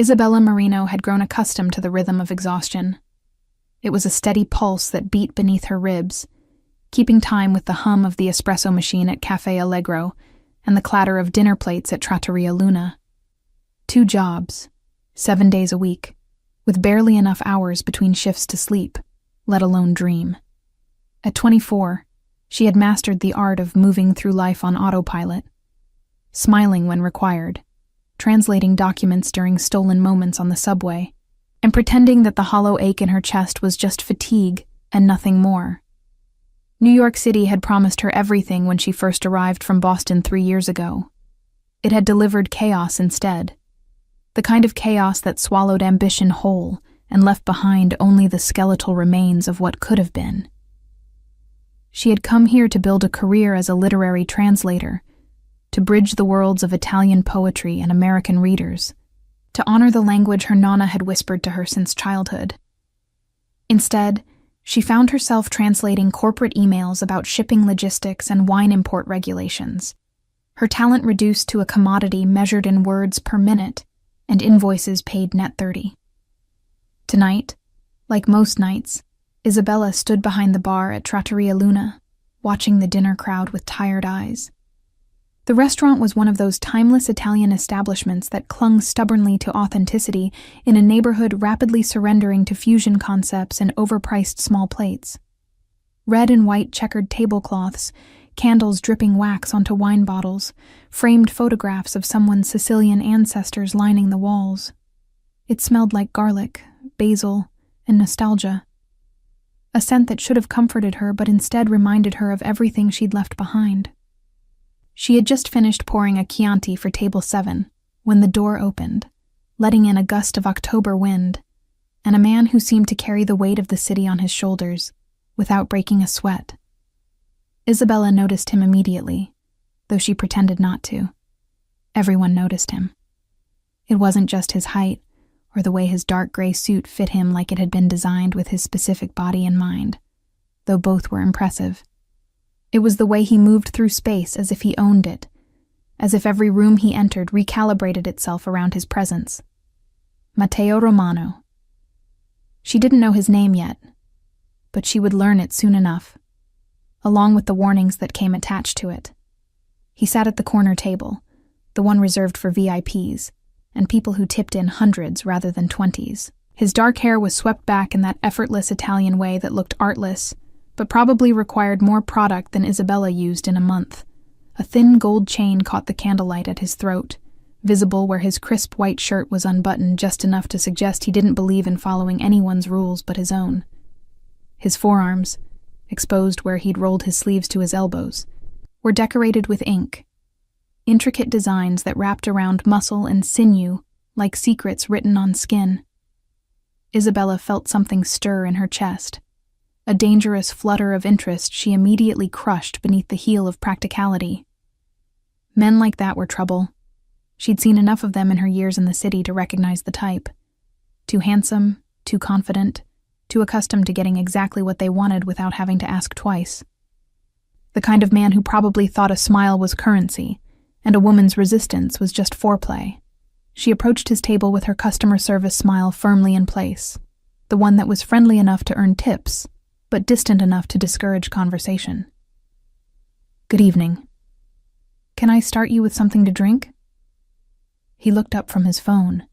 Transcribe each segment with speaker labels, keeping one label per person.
Speaker 1: Isabella Marino had grown accustomed to the rhythm of exhaustion. It was a steady pulse that beat beneath her ribs, keeping time with the hum of the espresso machine at Café Allegro and the clatter of dinner plates at Trattoria Luna. 2 jobs, 7 days a week, with barely enough hours between shifts to sleep, let alone dream. At 24, she had mastered the art of moving through life on autopilot, smiling when required, translating documents during stolen moments on the subway, and pretending that the hollow ache in her chest was just fatigue and nothing more. New York City had promised her everything when she first arrived from Boston 3 years ago. It had delivered chaos instead. The kind of chaos that swallowed ambition whole and left behind only the skeletal remains of what could have been. She had come here to build a career as a literary translator, to bridge the worlds of Italian poetry and American readers, to honor the language her nonna had whispered to her since childhood. Instead, she found herself translating corporate emails about shipping logistics and wine import regulations, her talent reduced to a commodity measured in words per minute and invoices paid net 30. Tonight, like most nights, Isabella stood behind the bar at Trattoria Luna, watching the dinner crowd with tired eyes. The restaurant was one of those timeless Italian establishments that clung stubbornly to authenticity in a neighborhood rapidly surrendering to fusion concepts and overpriced small plates. Red and white checkered tablecloths, candles dripping wax onto wine bottles, framed photographs of someone's Sicilian ancestors lining the walls. It smelled like garlic, basil, and nostalgia. A scent that should have comforted her but instead reminded her of everything she'd left behind. She had just finished pouring a Chianti for table 7 when the door opened, letting in a gust of October wind, and a man who seemed to carry the weight of the city on his shoulders without breaking a sweat. Isabella noticed him immediately, though she pretended not to. Everyone noticed him. It wasn't just his height or the way his dark gray suit fit him like it had been designed with his specific body in mind, though both were impressive. It was the way he moved through space as if he owned it, as if every room he entered recalibrated itself around his presence. Matteo Romano. She didn't know his name yet, but she would learn it soon enough, along with the warnings that came attached to it. He sat at the corner table, the one reserved for VIPs, and people who tipped in hundreds rather than 20s. His dark hair was swept back in that effortless Italian way that looked artless, but probably required more product than Isabella used in a month. A thin gold chain caught the candlelight at his throat, visible where his crisp white shirt was unbuttoned just enough to suggest he didn't believe in following anyone's rules but his own. His forearms, exposed where he'd rolled his sleeves to his elbows, were decorated with ink, intricate designs that wrapped around muscle and sinew like secrets written on skin. Isabella felt something stir in her chest, a dangerous flutter of interest she immediately crushed beneath the heel of practicality. Men like that were trouble. She'd seen enough of them in her years in the city to recognize the type. Too handsome, too confident, too accustomed to getting exactly what they wanted without having to ask twice. The kind of man who probably thought a smile was currency, and a woman's resistance was just foreplay. She approached his table with her customer service smile firmly in place, the one that was friendly enough to earn tips, but distant enough to discourage conversation. "Good evening. Can I start you with something to drink?" He looked up from his phone,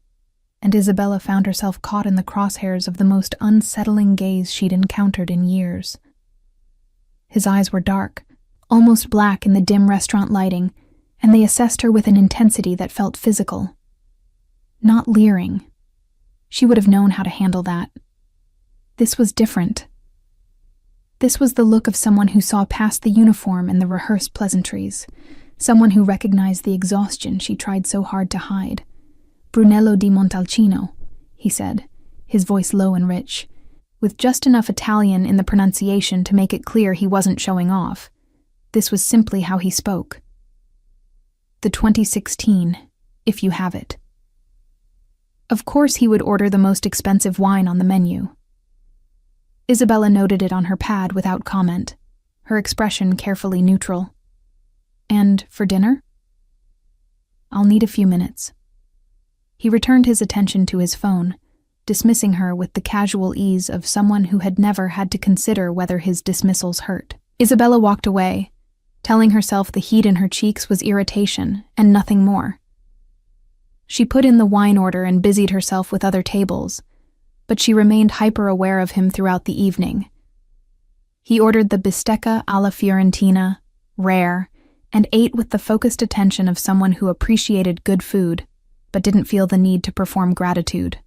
Speaker 1: and Isabella found herself caught in the crosshairs of the most unsettling gaze she'd encountered in years. His eyes were dark, almost black in the dim restaurant lighting, and they assessed her with an intensity that felt physical. Not leering. She would have known how to handle that. This was different. This was the look of someone who saw past the uniform and the rehearsed pleasantries, someone who recognized the exhaustion she tried so hard to hide. "Brunello di Montalcino," he said, his voice low and rich, with just enough Italian in the pronunciation to make it clear he wasn't showing off. This was simply how he spoke. "The 2016, if you have it." Of course he would order the most expensive wine on the menu. Isabella noted it on her pad without comment, her expression carefully neutral. "And for dinner?" "I'll need a few minutes." He returned his attention to his phone, dismissing her with the casual ease of someone who had never had to consider whether his dismissals hurt. Isabella walked away, telling herself the heat in her cheeks was irritation and nothing more. She put in the wine order and busied herself with other tables, but she remained hyper-aware of him throughout the evening. He ordered the bistecca alla Fiorentina, rare, and ate with the focused attention of someone who appreciated good food, but didn't feel the need to perform gratitude.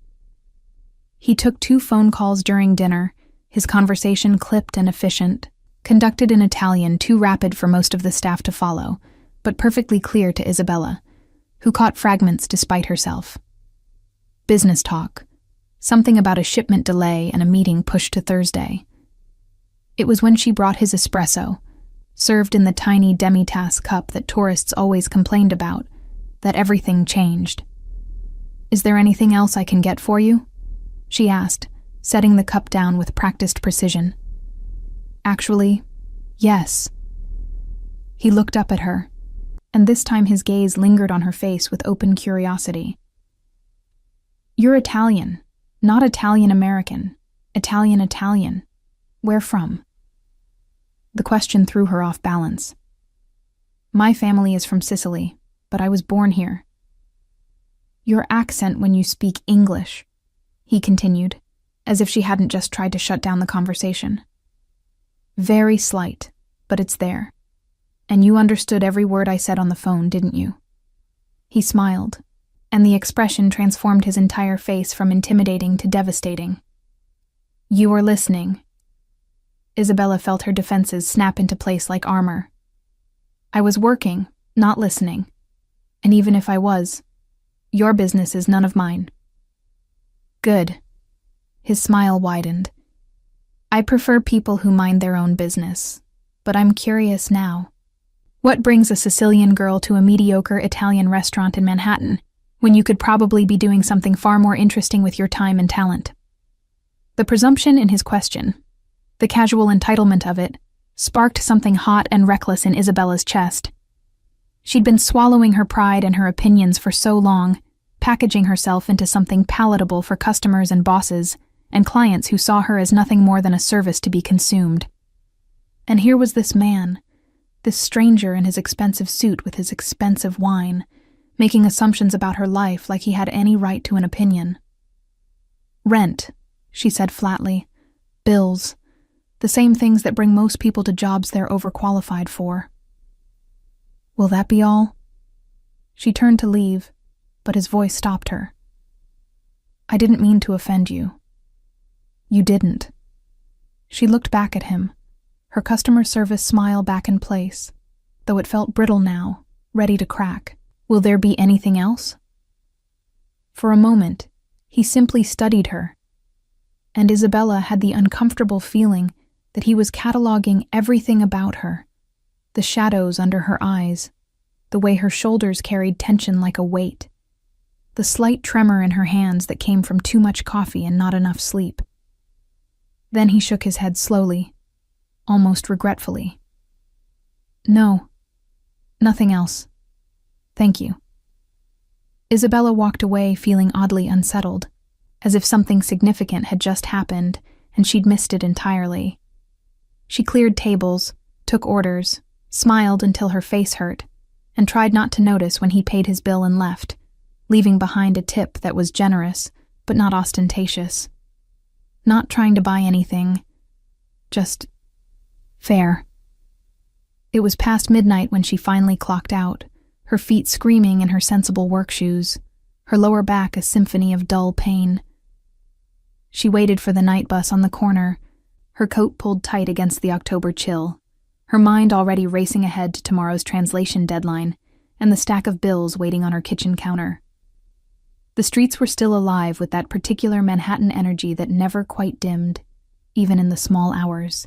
Speaker 1: He took 2 phone calls during dinner, his conversation clipped and efficient, conducted in Italian too rapid for most of the staff to follow, but perfectly clear to Isabella, who caught fragments despite herself. Business talk, something about a shipment delay and a meeting pushed to Thursday. It was when she brought his espresso, served in the tiny demi-tasse cup that tourists always complained about, that everything changed. "Is there anything else I can get for you?" she asked, setting the cup down with practiced precision. "Actually, yes." He looked up at her, and this time his gaze lingered on her face with open curiosity. "You're Italian, not Italian-American, Italian-Italian. Where from?" The question threw her off balance. "My family is from Sicily, but I was born here." "Your accent when you speak English," he continued, as if she hadn't just tried to shut down the conversation. "Very slight, but it's there. And you understood every word I said on the phone, didn't you?" He smiled, and the expression transformed his entire face from intimidating to devastating. "You were listening." Isabella felt her defenses snap into place like armor. "I was working, not listening. And even if I was, your business is none of mine." "Good." His smile widened. "I prefer people who mind their own business, but I'm curious now. What brings a Sicilian girl to a mediocre Italian restaurant in Manhattan, when you could probably be doing something far more interesting with your time and talent?" The presumption in his question, the casual entitlement of it, sparked something hot and reckless in Isabella's chest. She'd been swallowing her pride and her opinions for so long, packaging herself into something palatable for customers and bosses, and clients who saw her as nothing more than a service to be consumed. And here was this man, this stranger in his expensive suit with his expensive wine, making assumptions about her life like he had any right to an opinion. "Rent," she said flatly. "Bills. The same things that bring most people to jobs they're overqualified for." "Will that be all?" She turned to leave, but his voice stopped her. "I didn't mean to offend you." "You didn't." She looked back at him, her customer service smile back in place, though it felt brittle now, ready to crack. "Will there be anything else?" For a moment, he simply studied her, and Isabella had the uncomfortable feeling that he was cataloging everything about her, the shadows under her eyes, the way her shoulders carried tension like a weight, the slight tremor in her hands that came from too much coffee and not enough sleep. Then he shook his head slowly, almost regretfully. "No, nothing else. Thank you." Isabella walked away feeling oddly unsettled, as if something significant had just happened and she'd missed it entirely. She cleared tables, took orders, smiled until her face hurt, and tried not to notice when he paid his bill and left, leaving behind a tip that was generous but not ostentatious. Not trying to buy anything, just fair. It was past midnight when she finally clocked out, her feet screaming in her sensible work shoes, her lower back a symphony of dull pain. She waited for the night bus on the corner, her coat pulled tight against the October chill, her mind already racing ahead to tomorrow's translation deadline and the stack of bills waiting on her kitchen counter. The streets were still alive with that particular Manhattan energy that never quite dimmed, even in the small hours.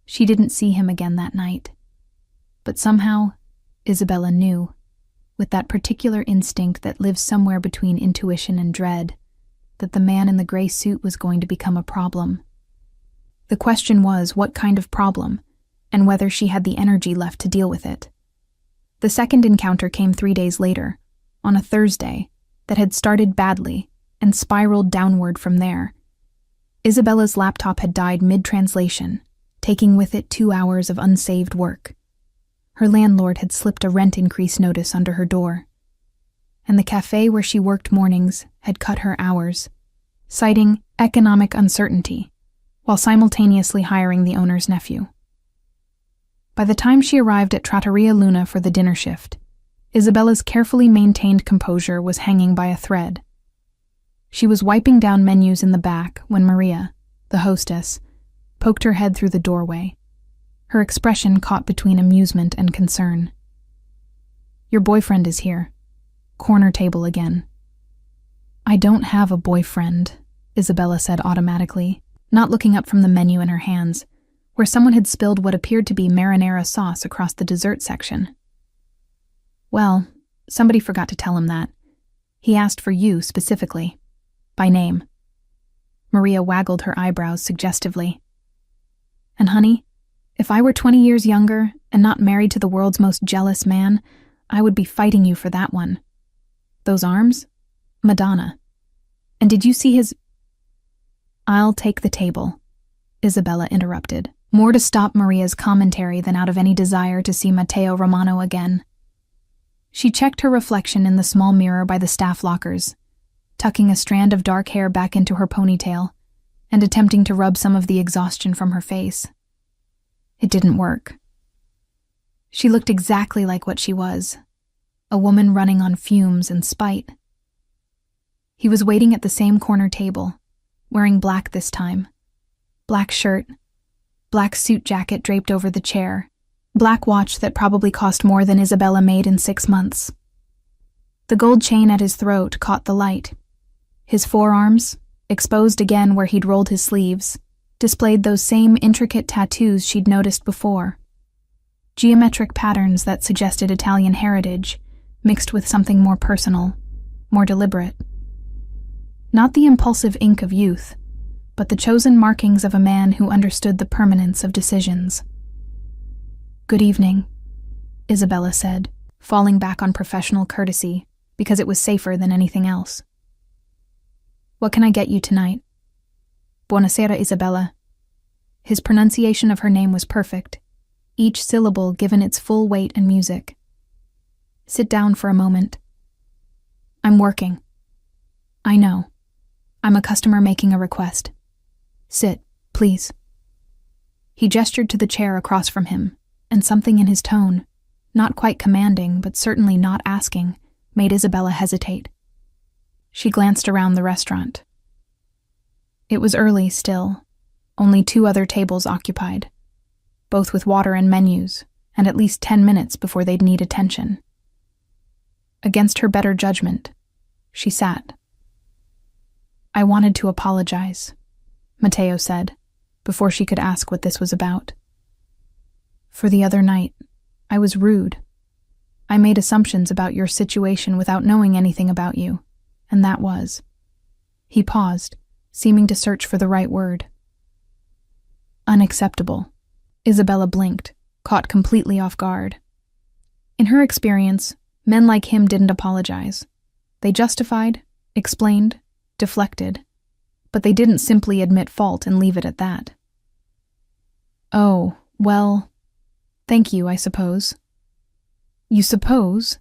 Speaker 1: She didn't see him again that night. But somehow, Isabella knew, with that particular instinct that lives somewhere between intuition and dread, that the man in the gray suit was going to become a problem. The question was what kind of problem, and whether she had the energy left to deal with it. The second encounter came 3 days later, on a Thursday, that had started badly and spiraled downward from there. Isabella's laptop had died mid-translation, taking with it 2 hours of unsaved work. Her landlord had slipped a rent increase notice under her door, and the cafe where she worked mornings had cut her hours, citing economic uncertainty, while simultaneously hiring the owner's nephew. By the time she arrived at Trattoria Luna for the dinner shift, Isabella's carefully maintained composure was hanging by a thread. She was wiping down menus in the back when Maria, the hostess, poked her head through the doorway, her expression caught between amusement and concern. "Your boyfriend is here. Corner table again." "I don't have a boyfriend," Isabella said automatically, not looking up from the menu in her hands, where someone had spilled what appeared to be marinara sauce across the dessert section. "Well, somebody forgot to tell him that. He asked for you specifically, by name." Maria waggled her eyebrows suggestively. "And honey, if I were 20 years younger and not married to the world's most jealous man, I would be fighting you for that one. Those arms? Madonna. And did you see his—" "I'll take the table," Isabella interrupted, more to stop Maria's commentary than out of any desire to see Matteo Romano again. She checked her reflection in the small mirror by the staff lockers, tucking a strand of dark hair back into her ponytail and attempting to rub some of the exhaustion from her face. It didn't work. She looked exactly like what she was, a woman running on fumes and spite. He was waiting at the same corner table, wearing black this time. Black shirt, black suit jacket draped over the chair, black watch that probably cost more than Isabella made in 6 months. The gold chain at his throat caught the light. His forearms, exposed again where he'd rolled his sleeves, displayed those same intricate tattoos she'd noticed before. Geometric patterns that suggested Italian heritage, mixed with something more personal, more deliberate. Not the impulsive ink of youth, but the chosen markings of a man who understood the permanence of decisions. "Good evening," Isabella said, falling back on professional courtesy because it was safer than anything else. "What can I get you tonight?" "Buonasera, Isabella." His pronunciation of her name was perfect, each syllable given its full weight and music. "Sit down for a moment." "I'm working." "I know. I'm a customer making a request. Sit, please." He gestured to the chair across from him, and something in his tone, not quite commanding but certainly not asking, made Isabella hesitate. She glanced around the restaurant. It was early still, only 2 other tables occupied, both with water and menus, and at least 10 minutes before they'd need attention. Against her better judgment, she sat. "I wanted to apologize," Matteo said, before she could ask what this was about. "For the other night, I was rude. I made assumptions about your situation without knowing anything about you, and that was—" He paused, seeming to search for the right word. "Unacceptable." Isabella blinked, caught completely off guard. In her experience, men like him didn't apologize. They justified, explained, deflected, but they didn't simply admit fault and leave it at that. "Oh, well, thank you, I suppose." "You suppose?"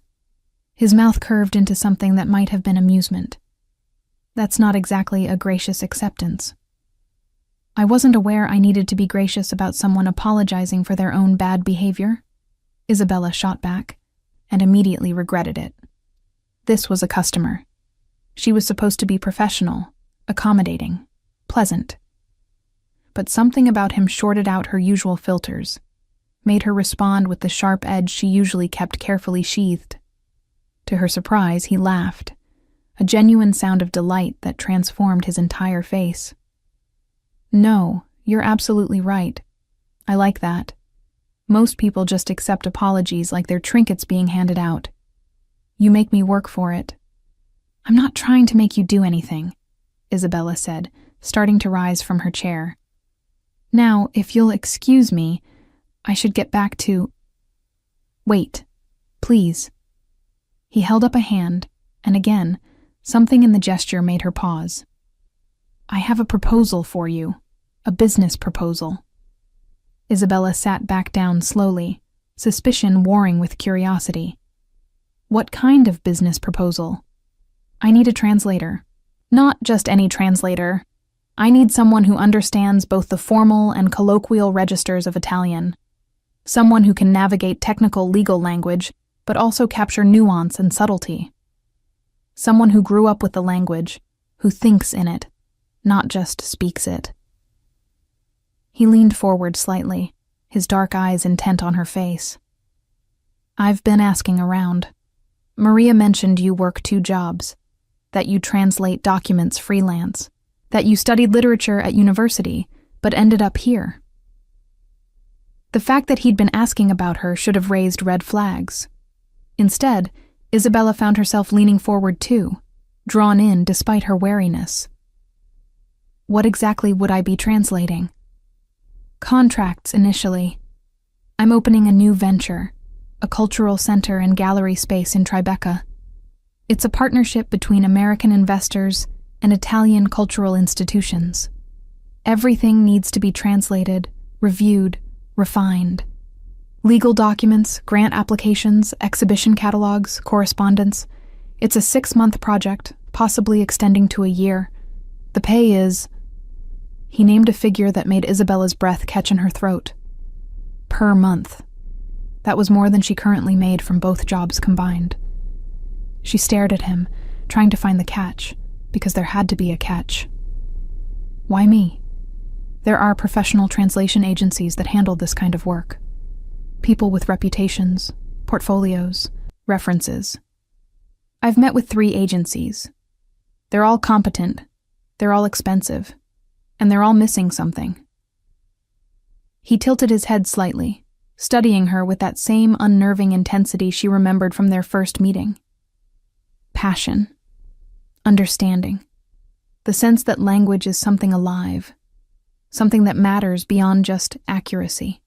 Speaker 1: His mouth curved into something that might have been amusement. "That's not exactly a gracious acceptance." "I wasn't aware I needed to be gracious about someone apologizing for their own bad behavior," Isabella shot back, and immediately regretted it. This was a customer. She was supposed to be professional, accommodating, pleasant. But something about him shorted out her usual filters, made her respond with the sharp edge she usually kept carefully sheathed. To her surprise, he laughed, a genuine sound of delight that transformed his entire face. "No, you're absolutely right. I like that. Most people just accept apologies like they're trinkets being handed out. You make me work for it." "I'm not trying to make you do anything," Isabella said, starting to rise from her chair. "Now, if you'll excuse me, I should get back to—" "Wait, please." He held up a hand, and again, Something in the gesture made her pause. "I have a proposal for you, a business proposal." Isabella sat back down slowly, suspicion warring with curiosity. "What kind of business proposal?" "I need a translator. Not just any translator. I need someone who understands both the formal and colloquial registers of Italian. Someone who can navigate technical legal language, but also capture nuance and subtlety. Someone who grew up with the language, who thinks in it, not just speaks it." He leaned forward slightly, his dark eyes intent on her face. "I've been asking around. Maria mentioned you work 2 jobs, that you translate documents freelance, that you studied literature at university, but ended up here." The fact that he'd been asking about her should have raised red flags. Instead, Isabella found herself leaning forward too, drawn in despite her wariness. "What exactly would I be translating?" "Contracts initially. I'm opening a new venture, a cultural center and gallery space in Tribeca. It's a partnership between American investors and Italian cultural institutions. Everything needs to be translated, reviewed, refined. Legal documents, grant applications, exhibition catalogs, correspondence. It's a 6-month project, possibly extending to a year. The pay is..." He named a figure that made Isabella's breath catch in her throat. Per month. That was more than she currently made from both jobs combined. She stared at him, trying to find the catch, because there had to be a catch. "Why me? There are professional translation agencies that handle this kind of work. People with reputations, portfolios, references. I've met with 3 agencies. They're all competent, they're all expensive, and they're all missing something." He tilted his head slightly, studying her with that same unnerving intensity she remembered from their first meeting. Passion. Understanding. The sense that language is something alive, something that matters beyond just accuracy.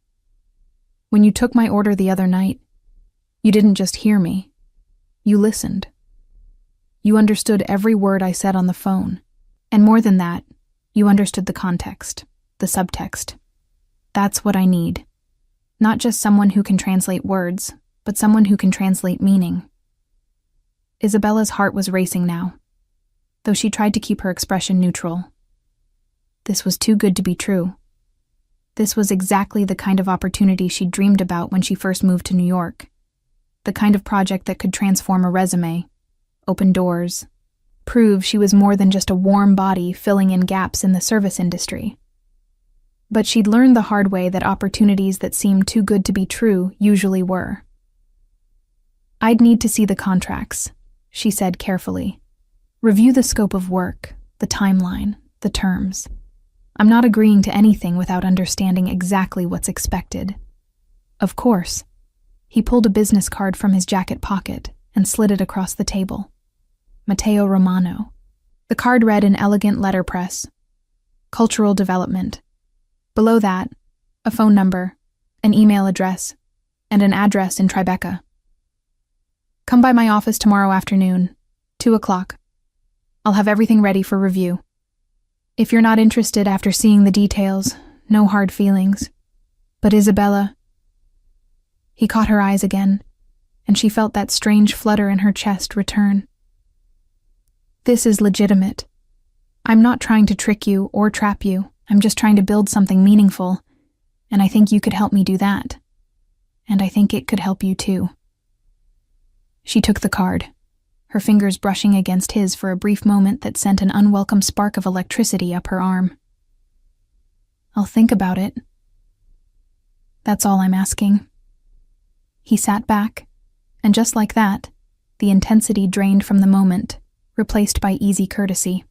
Speaker 1: When you took my order the other night, you didn't just hear me. You listened. You understood every word I said on the phone. And more than that, you understood the context, the subtext. That's what I need. Not just someone who can translate words, but someone who can translate meaning. Isabella's heart was racing now, though she tried to keep her expression neutral. This was too good to be true. This was exactly the kind of opportunity she'd dreamed about when she first moved to New York. The kind of project that could transform a resume, open doors, prove she was more than just a warm body filling in gaps in the service industry. But she'd learned the hard way that opportunities that seemed too good to be true usually were. "I'd need to see the contracts," she said carefully. "Review the scope of work, the timeline, the terms. I'm not agreeing to anything without understanding exactly what's expected." "Of course." He pulled a business card from his jacket pocket and slid it across the table. Matteo Romano. The card read in elegant letterpress, "Cultural Development." Below that, a phone number, an email address, and an address in Tribeca. "Come by my office tomorrow afternoon, 2 o'clock. I'll have everything ready for review. If you're not interested after seeing the details, no hard feelings. But Isabella..." He caught her eyes again, and she felt that strange flutter in her chest return. "This is legitimate. I'm not trying to trick you or trap you. I'm just trying to build something meaningful, and I think you could help me do that. And I think it could help you too." She took the card, her fingers brushing against his for a brief moment that sent an unwelcome spark of electricity up her arm. "I'll think about it. That's all I'm asking." He sat back, and just like that, the intensity drained from the moment, replaced by easy courtesy.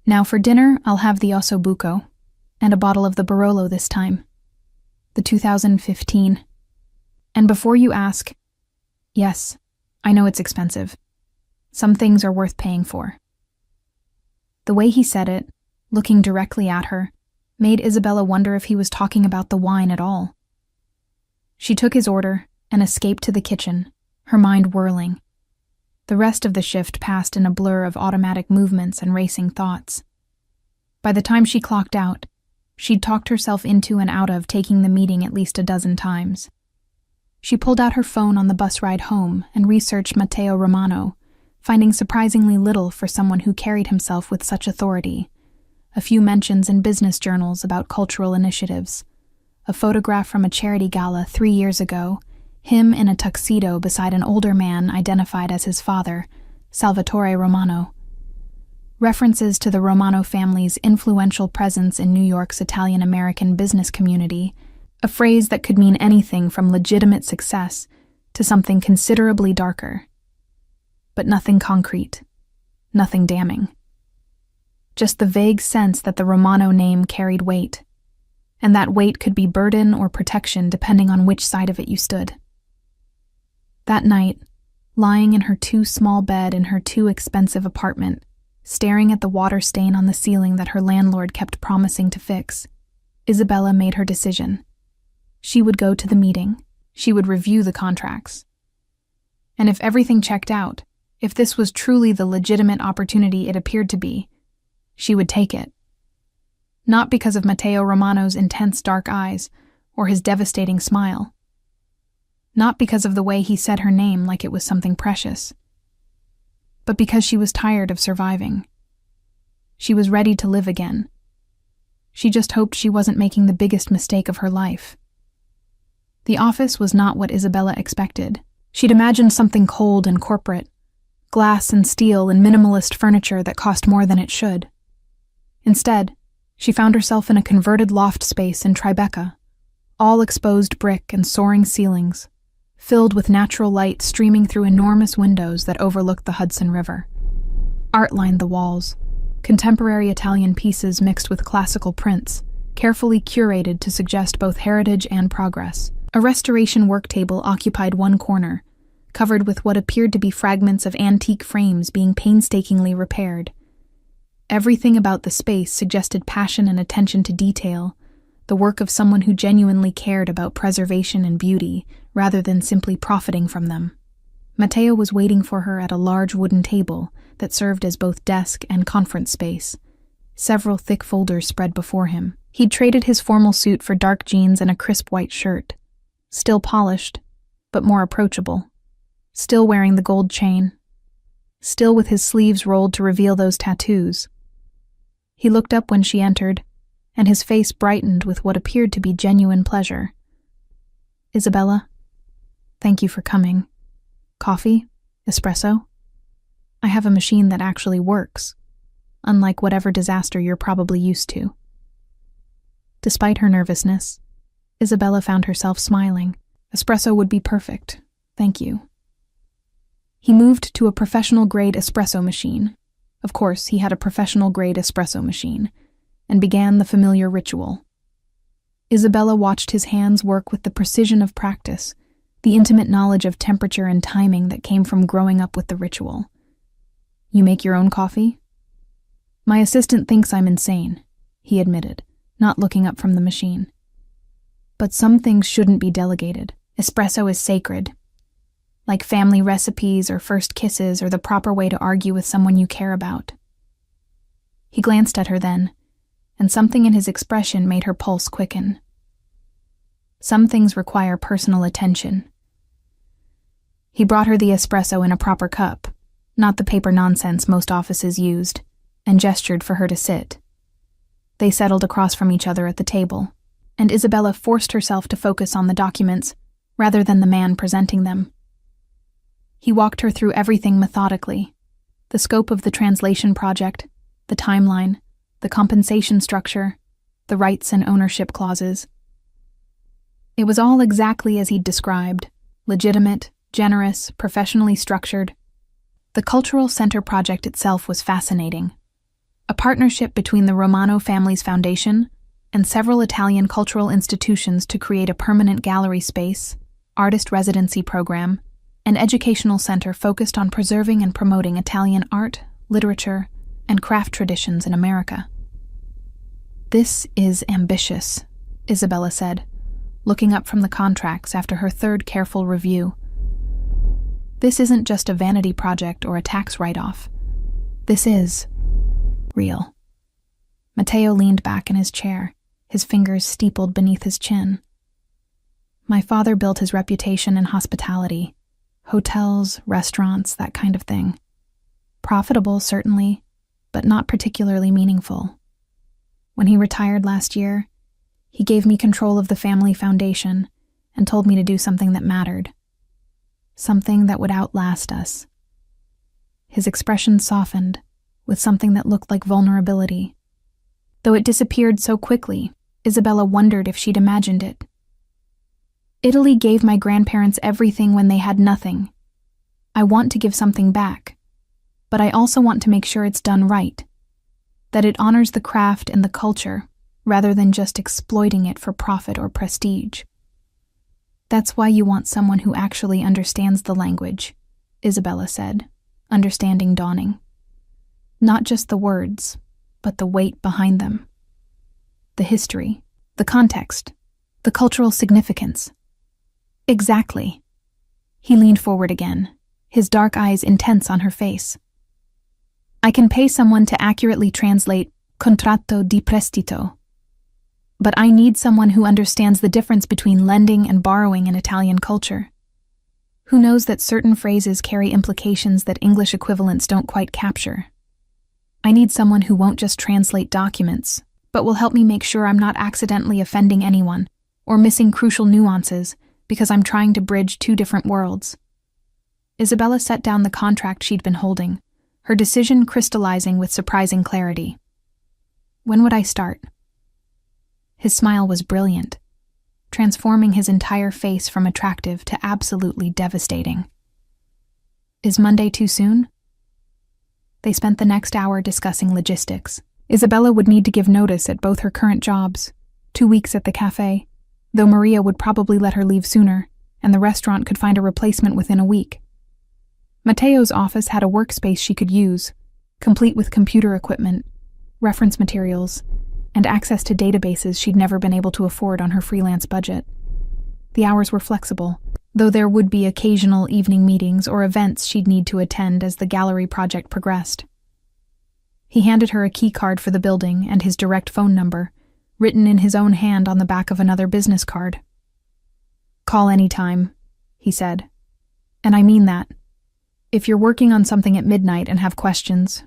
Speaker 1: "Now for dinner, I'll have the osso buco, and a bottle of the Barolo this time. The 2015. And before you ask, yes, I know it's expensive. Some things are worth paying for." The way he said it, looking directly at her, made Isabella wonder if he was talking about the wine at all. She took his order and escaped to the kitchen, her mind whirling. The rest of the shift passed in a blur of automatic movements and racing thoughts. By the time she clocked out, she'd talked herself into and out of taking the meeting at least a dozen times. She pulled out her phone on the bus ride home and researched Matteo Romano, finding surprisingly little for someone who carried himself with such authority. A few mentions in business journals about cultural initiatives. A photograph from a charity gala 3 years ago, him in a tuxedo beside an older man identified as his father, Salvatore Romano. References to the Romano family's influential presence in New York's Italian-American business community, a phrase that could mean anything from legitimate success to something considerably darker. But nothing concrete, nothing damning. Just the vague sense that the Romano name carried weight, and that weight could be burden or protection depending on which side of it you stood. That night, lying in her too small bed in her too expensive apartment, staring at the water stain on the ceiling that her landlord kept promising to fix, Isabella made her decision. She would go to the meeting. She would review the contracts. And if everything checked out, if this was truly the legitimate opportunity it appeared to be, she would take it. Not because of Matteo Romano's intense dark eyes or his devastating smile. Not because of the way he said her name like it was something precious. But because she was tired of surviving. She was ready to live again. She just hoped she wasn't making the biggest mistake of her life. The office was not what Isabella expected. She'd imagined something cold and corporate, glass and steel and minimalist furniture that cost more than it should. Instead, she found herself in a converted loft space in Tribeca, all exposed brick and soaring ceilings, filled with natural light streaming through enormous windows that overlooked the Hudson River. Art lined the walls, contemporary Italian pieces mixed with classical prints, carefully curated to suggest both heritage and progress. A restoration work table occupied one corner, covered with what appeared to be fragments of antique frames being painstakingly repaired. Everything about the space suggested passion and attention to detail, the work of someone who genuinely cared about preservation and beauty, rather than simply profiting from them. Matteo was waiting for her at a large wooden table that served as both desk and conference space. Several thick folders spread before him. He'd traded his formal suit for dark jeans and a crisp white shirt. Still polished, but more approachable. Still wearing the gold chain. Still with his sleeves rolled to reveal those tattoos. He looked up when she entered, and his face brightened with what appeared to be genuine pleasure. "Isabella, thank you for coming. Coffee? Espresso? I have a machine that actually works, unlike whatever disaster you're probably used to." Despite her nervousness, Isabella found herself smiling. "Espresso would be perfect, thank you." He moved to a professional-grade espresso machine. Of course, he had a professional-grade espresso machine, and began the familiar ritual. Isabella watched his hands work with the precision of practice, the intimate knowledge of temperature and timing that came from growing up with the ritual. "You make your own coffee?" "My assistant thinks I'm insane," he admitted, not looking up from the machine. "But some things shouldn't be delegated. Espresso is sacred. Like family recipes or first kisses or the proper way to argue with someone you care about." He glanced at her then, and something in his expression made her pulse quicken. Some things require personal attention. He brought her the espresso in a proper cup, not the paper nonsense most offices used, and gestured for her to sit. They settled across from each other at the table, and Isabella forced herself to focus on the documents rather than the man presenting them. He walked her through everything methodically: the scope of the translation project, the timeline, the compensation structure, the rights and ownership clauses. It was all exactly as he'd described: legitimate, generous, professionally structured. The Cultural Center project itself was fascinating. A partnership between the Romano family's foundation and several Italian cultural institutions to create a permanent gallery space, artist residency program, an educational center focused on preserving and promoting Italian art, literature, and craft traditions in America. "This is ambitious," Isabella said, looking up from the contracts after her third careful review. This isn't just a vanity project or a tax write-off. This is real. Matteo leaned back in his chair, his fingers steepled beneath his chin. My father built his reputation in hospitality. Hotels, restaurants, that kind of thing. Profitable, certainly, but not particularly meaningful. When he retired last year, he gave me control of the family foundation and told me to do something that mattered. Something that would outlast us. His expression softened with something that looked like vulnerability. Though it disappeared so quickly, Isabella wondered if she'd imagined it. Italy gave my grandparents everything when they had nothing. I want to give something back, but I also want to make sure it's done right, that it honors the craft and the culture, rather than just exploiting it for profit or prestige. That's why you want someone who actually understands the language, Isabella said, understanding dawning. Not just the words, but the weight behind them. The history, the context, the cultural significance. Exactly. He leaned forward again, his dark eyes intense on her face. I can pay someone to accurately translate contratto di prestito, but I need someone who understands the difference between lending and borrowing in Italian culture, who knows that certain phrases carry implications that English equivalents don't quite capture. I need someone who won't just translate documents, but will help me make sure I'm not accidentally offending anyone or missing crucial nuances because I'm trying to bridge two different worlds. Isabella set down the contract she'd been holding, her decision crystallizing with surprising clarity. When would I start? His smile was brilliant, transforming his entire face from attractive to absolutely devastating. Is Monday too soon? They spent the next hour discussing logistics. Isabella would need to give notice at both her current jobs, 2 weeks at the cafe, though Maria would probably let her leave sooner, and the restaurant could find a replacement within a week. Matteo's office had a workspace she could use, complete with computer equipment, reference materials, and access to databases she'd never been able to afford on her freelance budget. The hours were flexible, though there would be occasional evening meetings or events she'd need to attend as the gallery project progressed. He handed her a key card for the building and his direct phone number, written in his own hand on the back of another business card. Call anytime, he said. And I mean that. If you're working on something at midnight and have questions,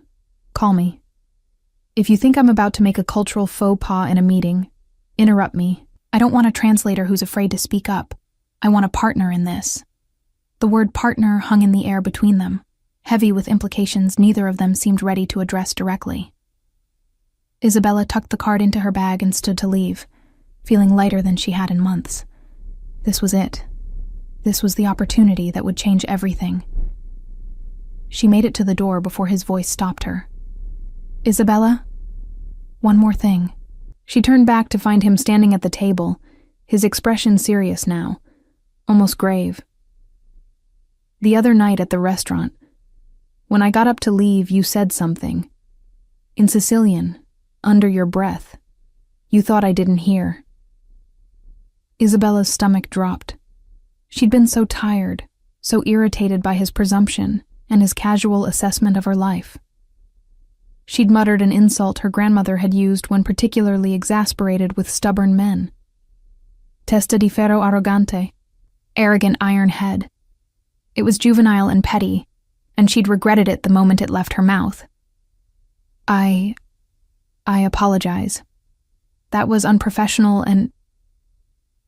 Speaker 1: call me. If you think I'm about to make a cultural faux pas in a meeting, interrupt me. I don't want a translator who's afraid to speak up. I want a partner in this. The word partner hung in the air between them, heavy with implications neither of them seemed ready to address directly. Isabella tucked the card into her bag and stood to leave, feeling lighter than she had in months. This was it. This was the opportunity that would change everything. She made it to the door before his voice stopped her. Isabella? One more thing. She turned back to find him standing at the table, his expression serious now, almost grave. The other night at the restaurant, when I got up to leave, you said something. In Sicilian, under your breath. You thought I didn't hear. Isabella's stomach dropped. She'd been so tired, so irritated by his presumption and his casual assessment of her life. She'd muttered an insult her grandmother had used when particularly exasperated with stubborn men. Testa di ferro arrogante, arrogant iron head. It was juvenile and petty, and she'd regretted it the moment it left her mouth. I apologize. That was unprofessional and—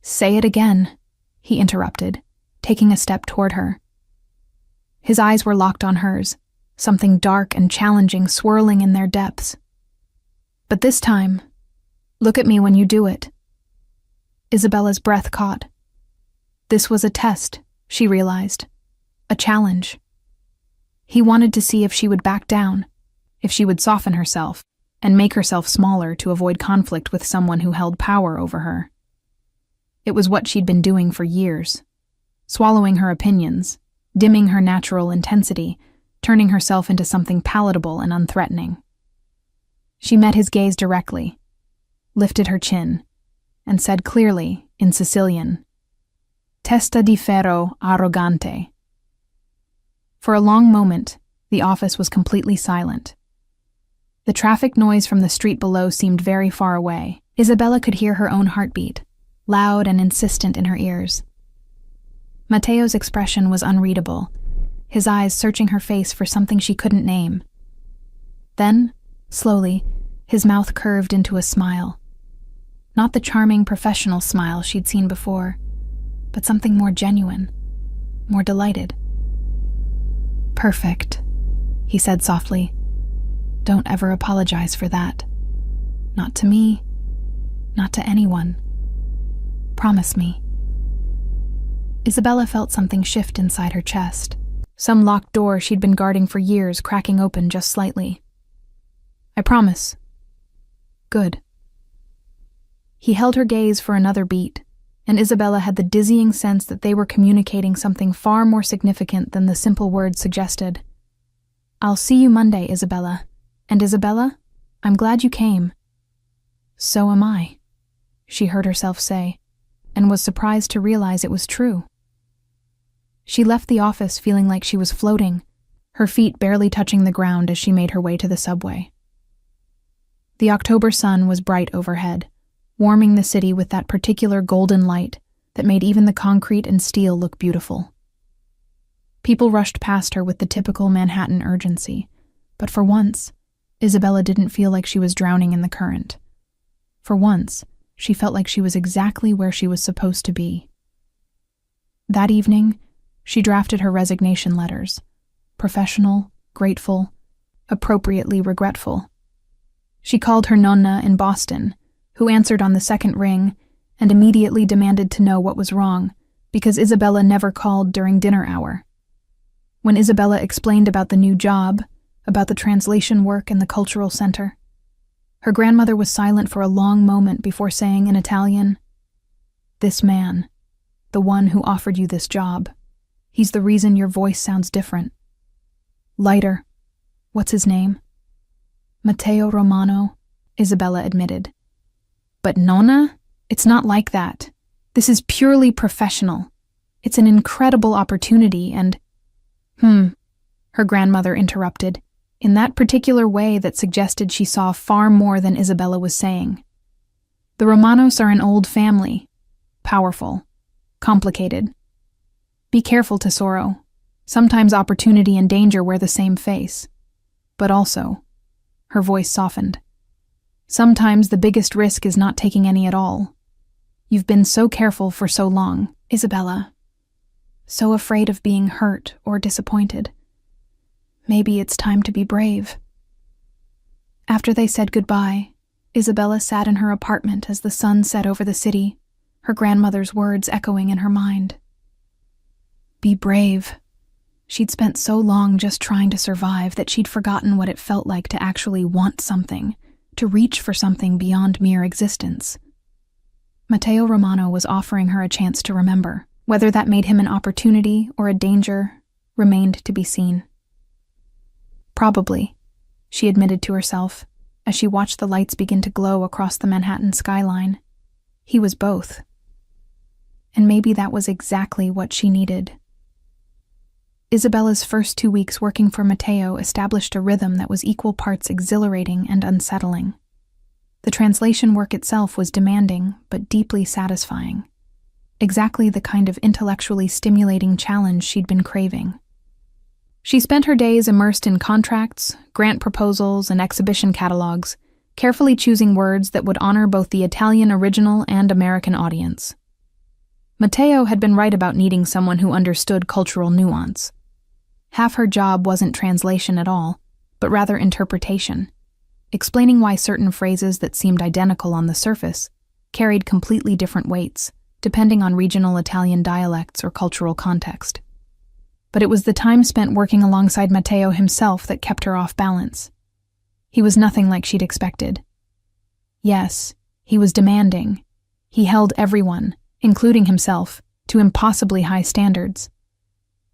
Speaker 1: Say it again, he interrupted, taking a step toward her. His eyes were locked on hers, something dark and challenging swirling in their depths. But this time, look at me when you do it. Isabella's breath caught. This was a test, she realized. A challenge. He wanted to see if she would back down, if she would soften herself, and make herself smaller to avoid conflict with someone who held power over her. It was what she'd been doing for years, swallowing her opinions, dimming her natural intensity, turning herself into something palatable and unthreatening. She met his gaze directly, lifted her chin, and said clearly, in Sicilian, Testa di ferro arrogante. For a long moment, the office was completely silent. The traffic noise from the street below seemed very far away. Isabella could hear her own heartbeat, loud and insistent in her ears. Matteo's expression was unreadable, his eyes searching her face for something she couldn't name. Then, slowly, his mouth curved into a smile. Not the charming professional smile she'd seen before, but something more genuine, more delighted. "Perfect," he said softly. "Don't ever apologize for that. Not to me, not to anyone. Promise me." Isabella felt something shift inside her chest, some locked door she'd been guarding for years cracking open just slightly. "I promise." "Good." He held her gaze for another beat, and Isabella had the dizzying sense that they were communicating something far more significant than the simple words suggested. "I'll see you Monday, Isabella. And Isabella, I'm glad you came." "So am I," she heard herself say, and was surprised to realize it was true. She left the office feeling like she was floating, her feet barely touching the ground as she made her way to the subway. The October sun was bright overhead, warming the city with that particular golden light that made even the concrete and steel look beautiful. People rushed past her with the typical Manhattan urgency, but for once, Isabella didn't feel like she was drowning in the current. For once, she felt like she was exactly where she was supposed to be. That evening, she drafted her resignation letters, professional, grateful, appropriately regretful. She called her nonna in Boston, who answered on the second ring and immediately demanded to know what was wrong, because Isabella never called during dinner hour. When Isabella explained about the new job, about the translation work in the cultural center, her grandmother was silent for a long moment before saying in Italian, "This man, the one who offered you this job, he's the reason your voice sounds different. Lighter. What's his name?" "Matteo Romano," Isabella admitted. "But Nonna, it's not like that. This is purely professional. It's an incredible opportunity and—" her grandmother interrupted, in that particular way that suggested she saw far more than Isabella was saying. "The Romanos are an old family. Powerful. Complicated. Be careful, Tesoro. Sometimes opportunity and danger wear the same face. But also," her voice softened, "sometimes the biggest risk is not taking any at all. You've been so careful for so long, Isabella. So afraid of being hurt or disappointed. Maybe it's time to be brave." After they said goodbye, Isabella sat in her apartment as the sun set over the city, her grandmother's words echoing in her mind. Be brave. She'd spent so long just trying to survive that she'd forgotten what it felt like to actually want something, to reach for something beyond mere existence. Matteo Romano was offering her a chance to remember. Whether that made him an opportunity or a danger remained to be seen. Probably, she admitted to herself, as she watched the lights begin to glow across the Manhattan skyline. He was both. And maybe that was exactly what she needed. Isabella's first 2 weeks working for Matteo established a rhythm that was equal parts exhilarating and unsettling. The translation work itself was demanding, but deeply satisfying. Exactly the kind of intellectually stimulating challenge she'd been craving. She spent her days immersed in contracts, grant proposals, and exhibition catalogs, carefully choosing words that would honor both the Italian original and American audience. Matteo had been right about needing someone who understood cultural nuance. Half her job wasn't translation at all, but rather interpretation, explaining why certain phrases that seemed identical on the surface carried completely different weights, depending on regional Italian dialects or cultural context. But it was the time spent working alongside Matteo himself that kept her off balance. He was nothing like she'd expected. Yes, he was demanding. He held everyone, including himself, to impossibly high standards.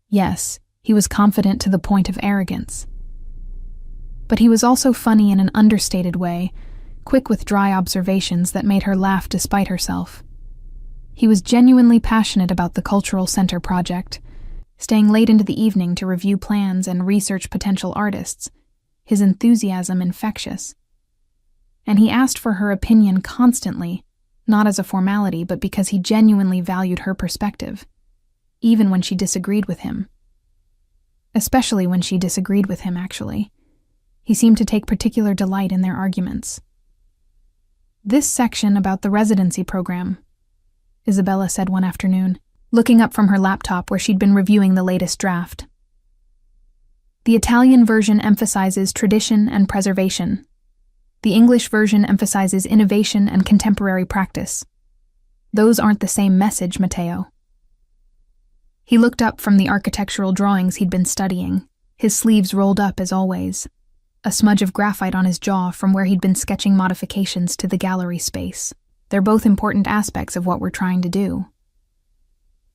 Speaker 1: Yes, he was confident to the point of arrogance. But he was also funny in an understated way, quick with dry observations that made her laugh despite herself. He was genuinely passionate about the Cultural Center project, staying late into the evening to review plans and research potential artists, his enthusiasm infectious. And he asked for her opinion constantly, not as a formality, but because he genuinely valued her perspective, even when she disagreed with him. Especially when she disagreed with him, actually. He seemed to take particular delight in their arguments. "This section about the residency program," Isabella said one afternoon, looking up from her laptop where she'd been reviewing the latest draft. "The Italian version emphasizes tradition and preservation. The English version emphasizes innovation and contemporary practice. Those aren't the same message, Matteo." He looked up from the architectural drawings he'd been studying, his sleeves rolled up as always, a smudge of graphite on his jaw from where he'd been sketching modifications to the gallery space. "They're both important aspects of what we're trying to do."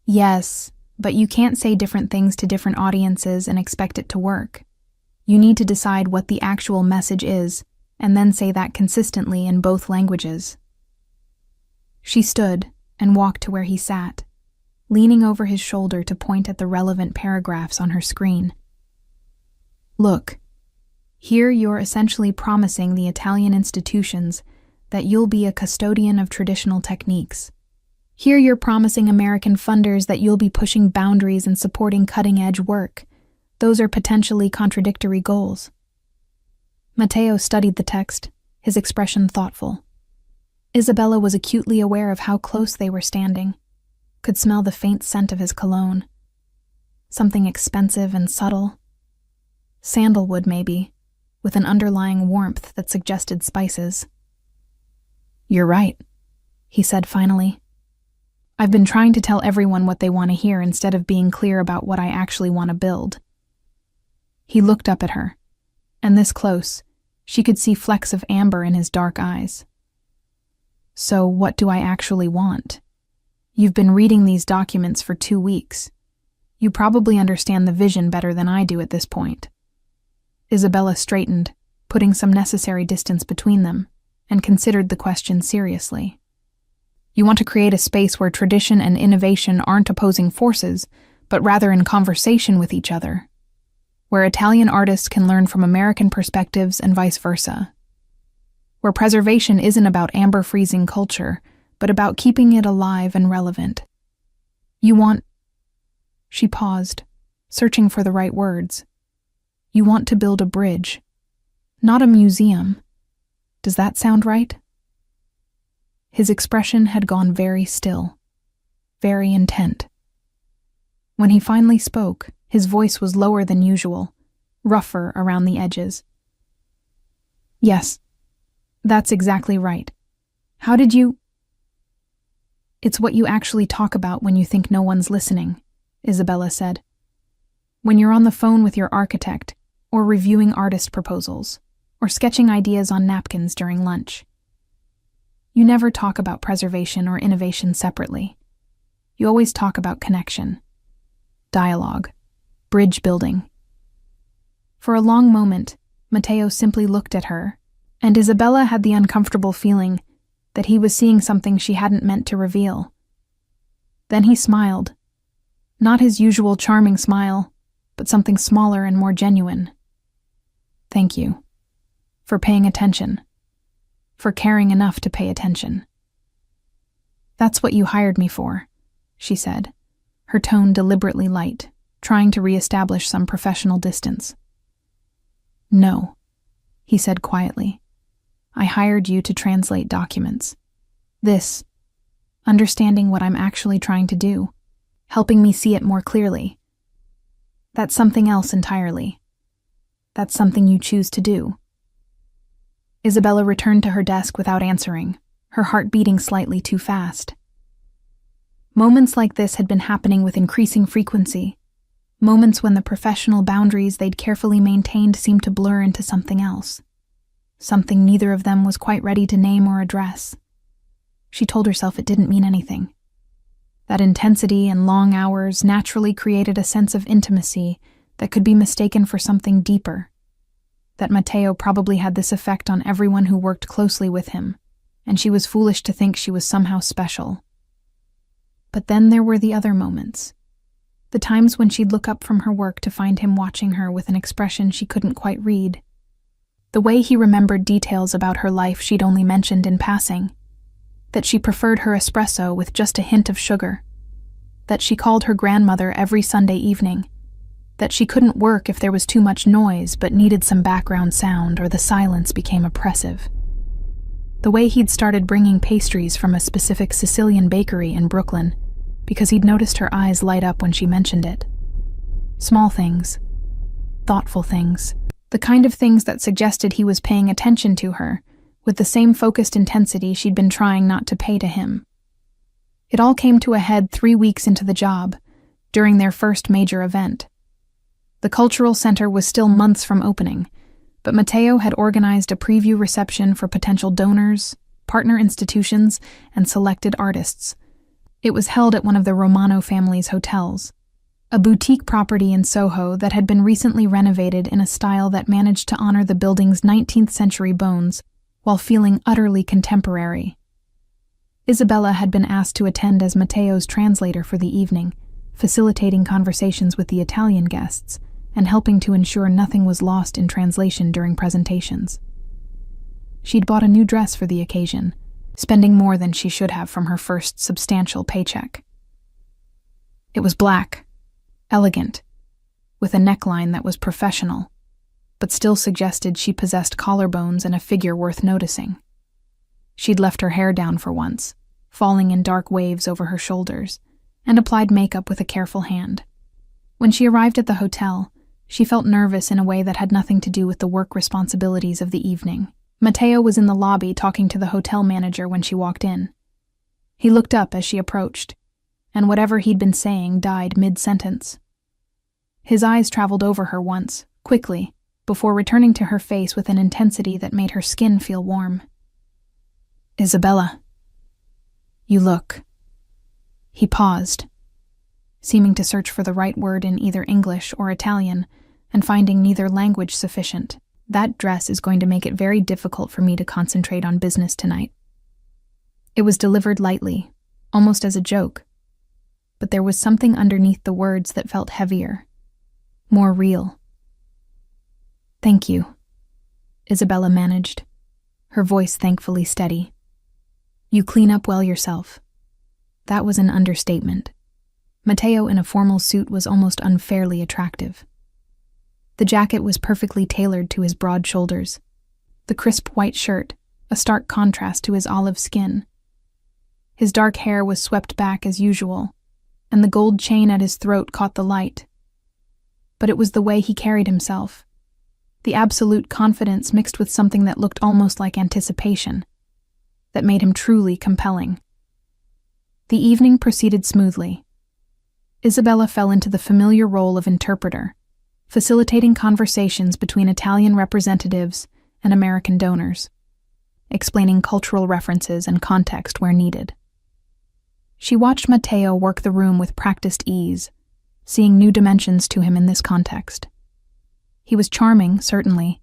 Speaker 1: "Yes, but you can't say different things to different audiences and expect it to work. You need to decide what the actual message is, and then say that consistently in both languages." She stood and walked to where he sat, leaning over his shoulder to point at the relevant paragraphs on her screen. "Look, here you're essentially promising the Italian institutions that you'll be a custodian of traditional techniques. Here you're promising American funders that you'll be pushing boundaries and supporting cutting-edge work. Those are potentially contradictory goals." Matteo studied the text, his expression thoughtful. Isabella was acutely aware of how close they were standing, could smell the faint scent of his cologne. Something expensive and subtle. Sandalwood, maybe, with an underlying warmth that suggested spices. "You're right," he said finally. "I've been trying to tell everyone what they want to hear instead of being clear about what I actually want to build." He looked up at her, and this close, she could see flecks of amber in his dark eyes. "So what do I actually want? You've been reading these documents for 2 weeks. You probably understand the vision better than I do at this point." Isabella straightened, putting some necessary distance between them, and considered the question seriously. "You want to create a space where tradition and innovation aren't opposing forces, but rather in conversation with each other, where Italian artists can learn from American perspectives and vice versa, where preservation isn't about amber-freezing culture, but about keeping it alive and relevant. You want—" She paused, searching for the right words. "You want to build a bridge, not a museum. Does that sound right?" His expression had gone very still, very intent. When he finally spoke, his voice was lower than usual, rougher around the edges. "Yes, that's exactly right. How did you—" "It's what you actually talk about when you think no one's listening," Isabella said. "When you're on the phone with your architect, or reviewing artist proposals, or sketching ideas on napkins during lunch. You never talk about preservation or innovation separately. You always talk about connection, dialogue, bridge building." For a long moment, Matteo simply looked at her, and Isabella had the uncomfortable feeling that he was seeing something she hadn't meant to reveal. Then he smiled. Not his usual charming smile, but something smaller and more genuine. "Thank you. For paying attention. For caring enough to pay attention." "That's what you hired me for," she said, her tone deliberately light, trying to re-establish some professional distance. "No," he said quietly. "I hired you to translate documents. This, understanding what I'm actually trying to do, helping me see it more clearly. That's something else entirely. That's something you choose to do." Isabella returned to her desk without answering, her heart beating slightly too fast. Moments like this had been happening with increasing frequency, moments when the professional boundaries they'd carefully maintained seemed to blur into something else, something neither of them was quite ready to name or address. She told herself it didn't mean anything. That intensity and long hours naturally created a sense of intimacy that could be mistaken for something deeper, that Matteo probably had this effect on everyone who worked closely with him, and she was foolish to think she was somehow special. But then there were the other moments, The times when she'd look up from her work to find him watching her with an expression she couldn't quite read. The way he remembered details about her life she'd only mentioned in passing. That she preferred her espresso with just a hint of sugar. That she called her grandmother every Sunday evening. That she couldn't work if there was too much noise but needed some background sound or the silence became oppressive. The way he'd started bringing pastries from a specific Sicilian bakery in Brooklyn because he'd noticed her eyes light up when she mentioned it. Small things. Thoughtful things. The kind of things that suggested he was paying attention to her with the same focused intensity she'd been trying not to pay to him. It all came to a head 3 weeks into the job, during their first major event. The cultural center was still months from opening, but Matteo had organized a preview reception for potential donors, partner institutions, and selected artists. It was held at one of the Romano family's hotels, a boutique property in Soho that had been recently renovated in a style that managed to honor the building's 19th century bones while feeling utterly contemporary. Isabella had been asked to attend as Matteo's translator for the evening, facilitating conversations with the Italian guests and helping to ensure nothing was lost in translation during presentations. She'd bought a new dress for the occasion, spending more than she should have from her first substantial paycheck. It was black, elegant, with a neckline that was professional, but still suggested she possessed collarbones and a figure worth noticing. She'd left her hair down for once, falling in dark waves over her shoulders, and applied makeup with a careful hand. When she arrived at the hotel, she felt nervous in a way that had nothing to do with the work responsibilities of the evening. Matteo was in the lobby talking to the hotel manager when she walked in. He looked up as she approached, and whatever he'd been saying died mid-sentence. His eyes traveled over her once, quickly, before returning to her face with an intensity that made her skin feel warm. "Isabella, you look..." He paused, seeming to search for the right word in either English or Italian, and finding neither language sufficient. "That dress is going to make it very difficult for me to concentrate on business tonight." It was delivered lightly, almost as a joke, but there was something underneath the words that felt heavier, more real. "Thank you," Isabella managed, her voice thankfully steady. "You clean up well yourself." That was an understatement. Matteo in a formal suit was almost unfairly attractive. The jacket was perfectly tailored to his broad shoulders. The crisp white shirt, a stark contrast to his olive skin. His dark hair was swept back as usual, and the gold chain at his throat caught the light. But it was the way he carried himself. The absolute confidence mixed with something that looked almost like anticipation, that made him truly compelling. The evening proceeded smoothly. Isabella fell into the familiar role of interpreter, facilitating conversations between Italian representatives and American donors, explaining cultural references and context where needed. She watched Matteo work the room with practiced ease, seeing new dimensions to him in this context. He was charming, certainly,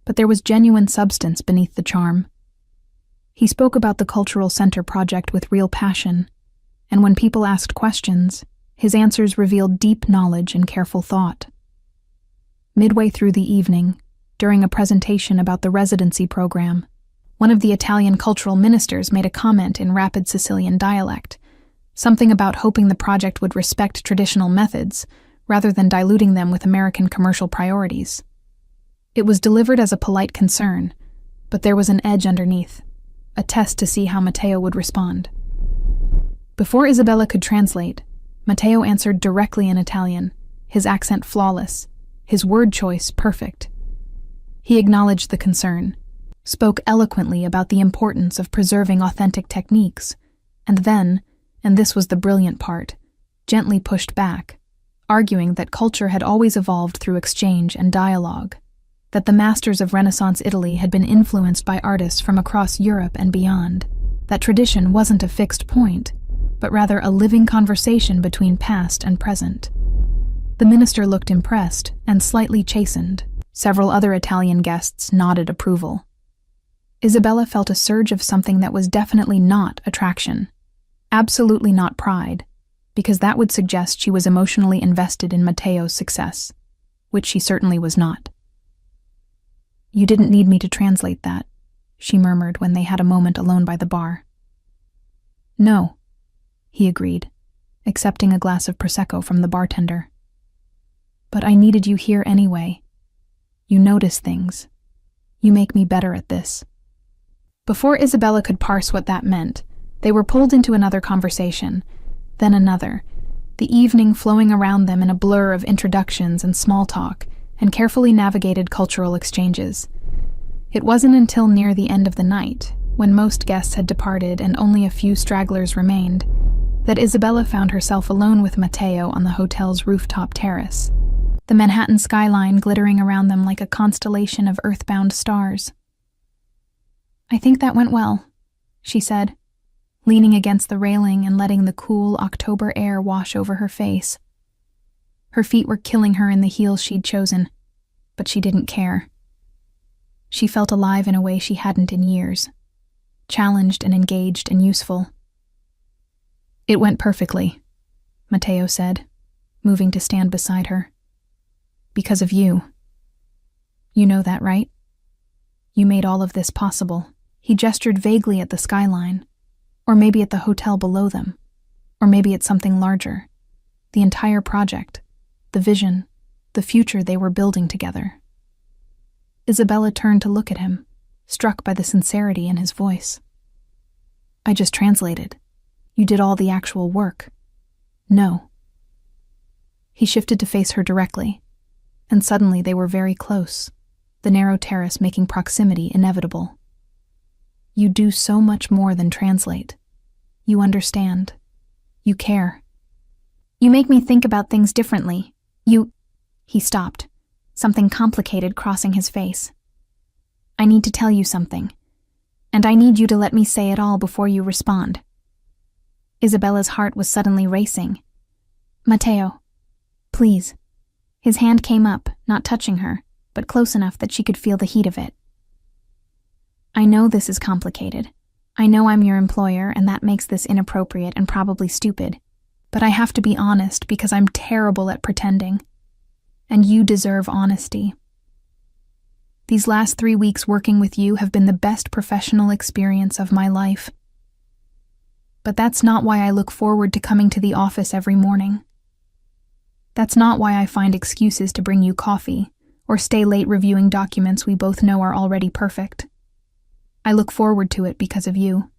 Speaker 1: but there was genuine substance beneath the charm. He spoke about the Cultural Center project with real passion, and when people asked questions, his answers revealed deep knowledge and careful thought. Midway through the evening, during a presentation about the residency program, one of the Italian cultural ministers made a comment in rapid Sicilian dialect, something about hoping the project would respect traditional methods rather than diluting them with American commercial priorities. It was delivered as a polite concern, but there was an edge underneath, a test to see how Matteo would respond. Before Isabella could translate, Matteo answered directly in Italian, his accent flawless, his word choice perfect. He acknowledged the concern, spoke eloquently about the importance of preserving authentic techniques, and then, and this was the brilliant part, gently pushed back, arguing that culture had always evolved through exchange and dialogue, that the masters of Renaissance Italy had been influenced by artists from across Europe and beyond, that tradition wasn't a fixed point, but rather a living conversation between past and present. The minister looked impressed and slightly chastened. Several other Italian guests nodded approval. Isabella felt a surge of something that was definitely not attraction, absolutely not pride, because that would suggest she was emotionally invested in Mateo's success, which she certainly was not. "You didn't need me to translate that," she murmured when they had a moment alone by the bar. "No," he agreed, accepting a glass of Prosecco from the bartender. "But I needed you here anyway. You notice things. You make me better at this." Before Isabella could parse what that meant, they were pulled into another conversation, then another, the evening flowing around them in a blur of introductions and small talk and carefully navigated cultural exchanges. It wasn't until near the end of the night, when most guests had departed and only a few stragglers remained, that Isabella found herself alone with Mateo on the hotel's rooftop terrace, the Manhattan skyline glittering around them like a constellation of earthbound stars. "I think that went well," she said, leaning against the railing and letting the cool October air wash over her face. Her feet were killing her in the heels she'd chosen, but she didn't care. She felt alive in a way she hadn't in years, challenged and engaged and useful. "It went perfectly," Mateo said, moving to stand beside her. "Because of you. You know that, right? You made all of this possible." He gestured vaguely at the skyline, or maybe at the hotel below them, or maybe at something larger, the entire project, the vision, the future they were building together. Isabella turned to look at him, struck by the sincerity in his voice. "I just translated. You did all the actual work." "No." He shifted to face her directly, and suddenly they were very close, the narrow terrace making proximity inevitable. "You do so much more than translate. You understand. You care. You make me think about things differently. He stopped, something complicated crossing his face. "I need to tell you something, and I need you to let me say it all before you respond." Isabella's heart was suddenly racing. "Mateo, please." His hand came up, not touching her, but close enough that she could feel the heat of it. "I know this is complicated. I know I'm your employer, and that makes this inappropriate and probably stupid. But I have to be honest because I'm terrible at pretending. And you deserve honesty. These last 3 weeks working with you have been the best professional experience of my life. But that's not why I look forward to coming to the office every morning. That's not why I find excuses to bring you coffee or stay late reviewing documents we both know are already perfect. I look forward to it because of you.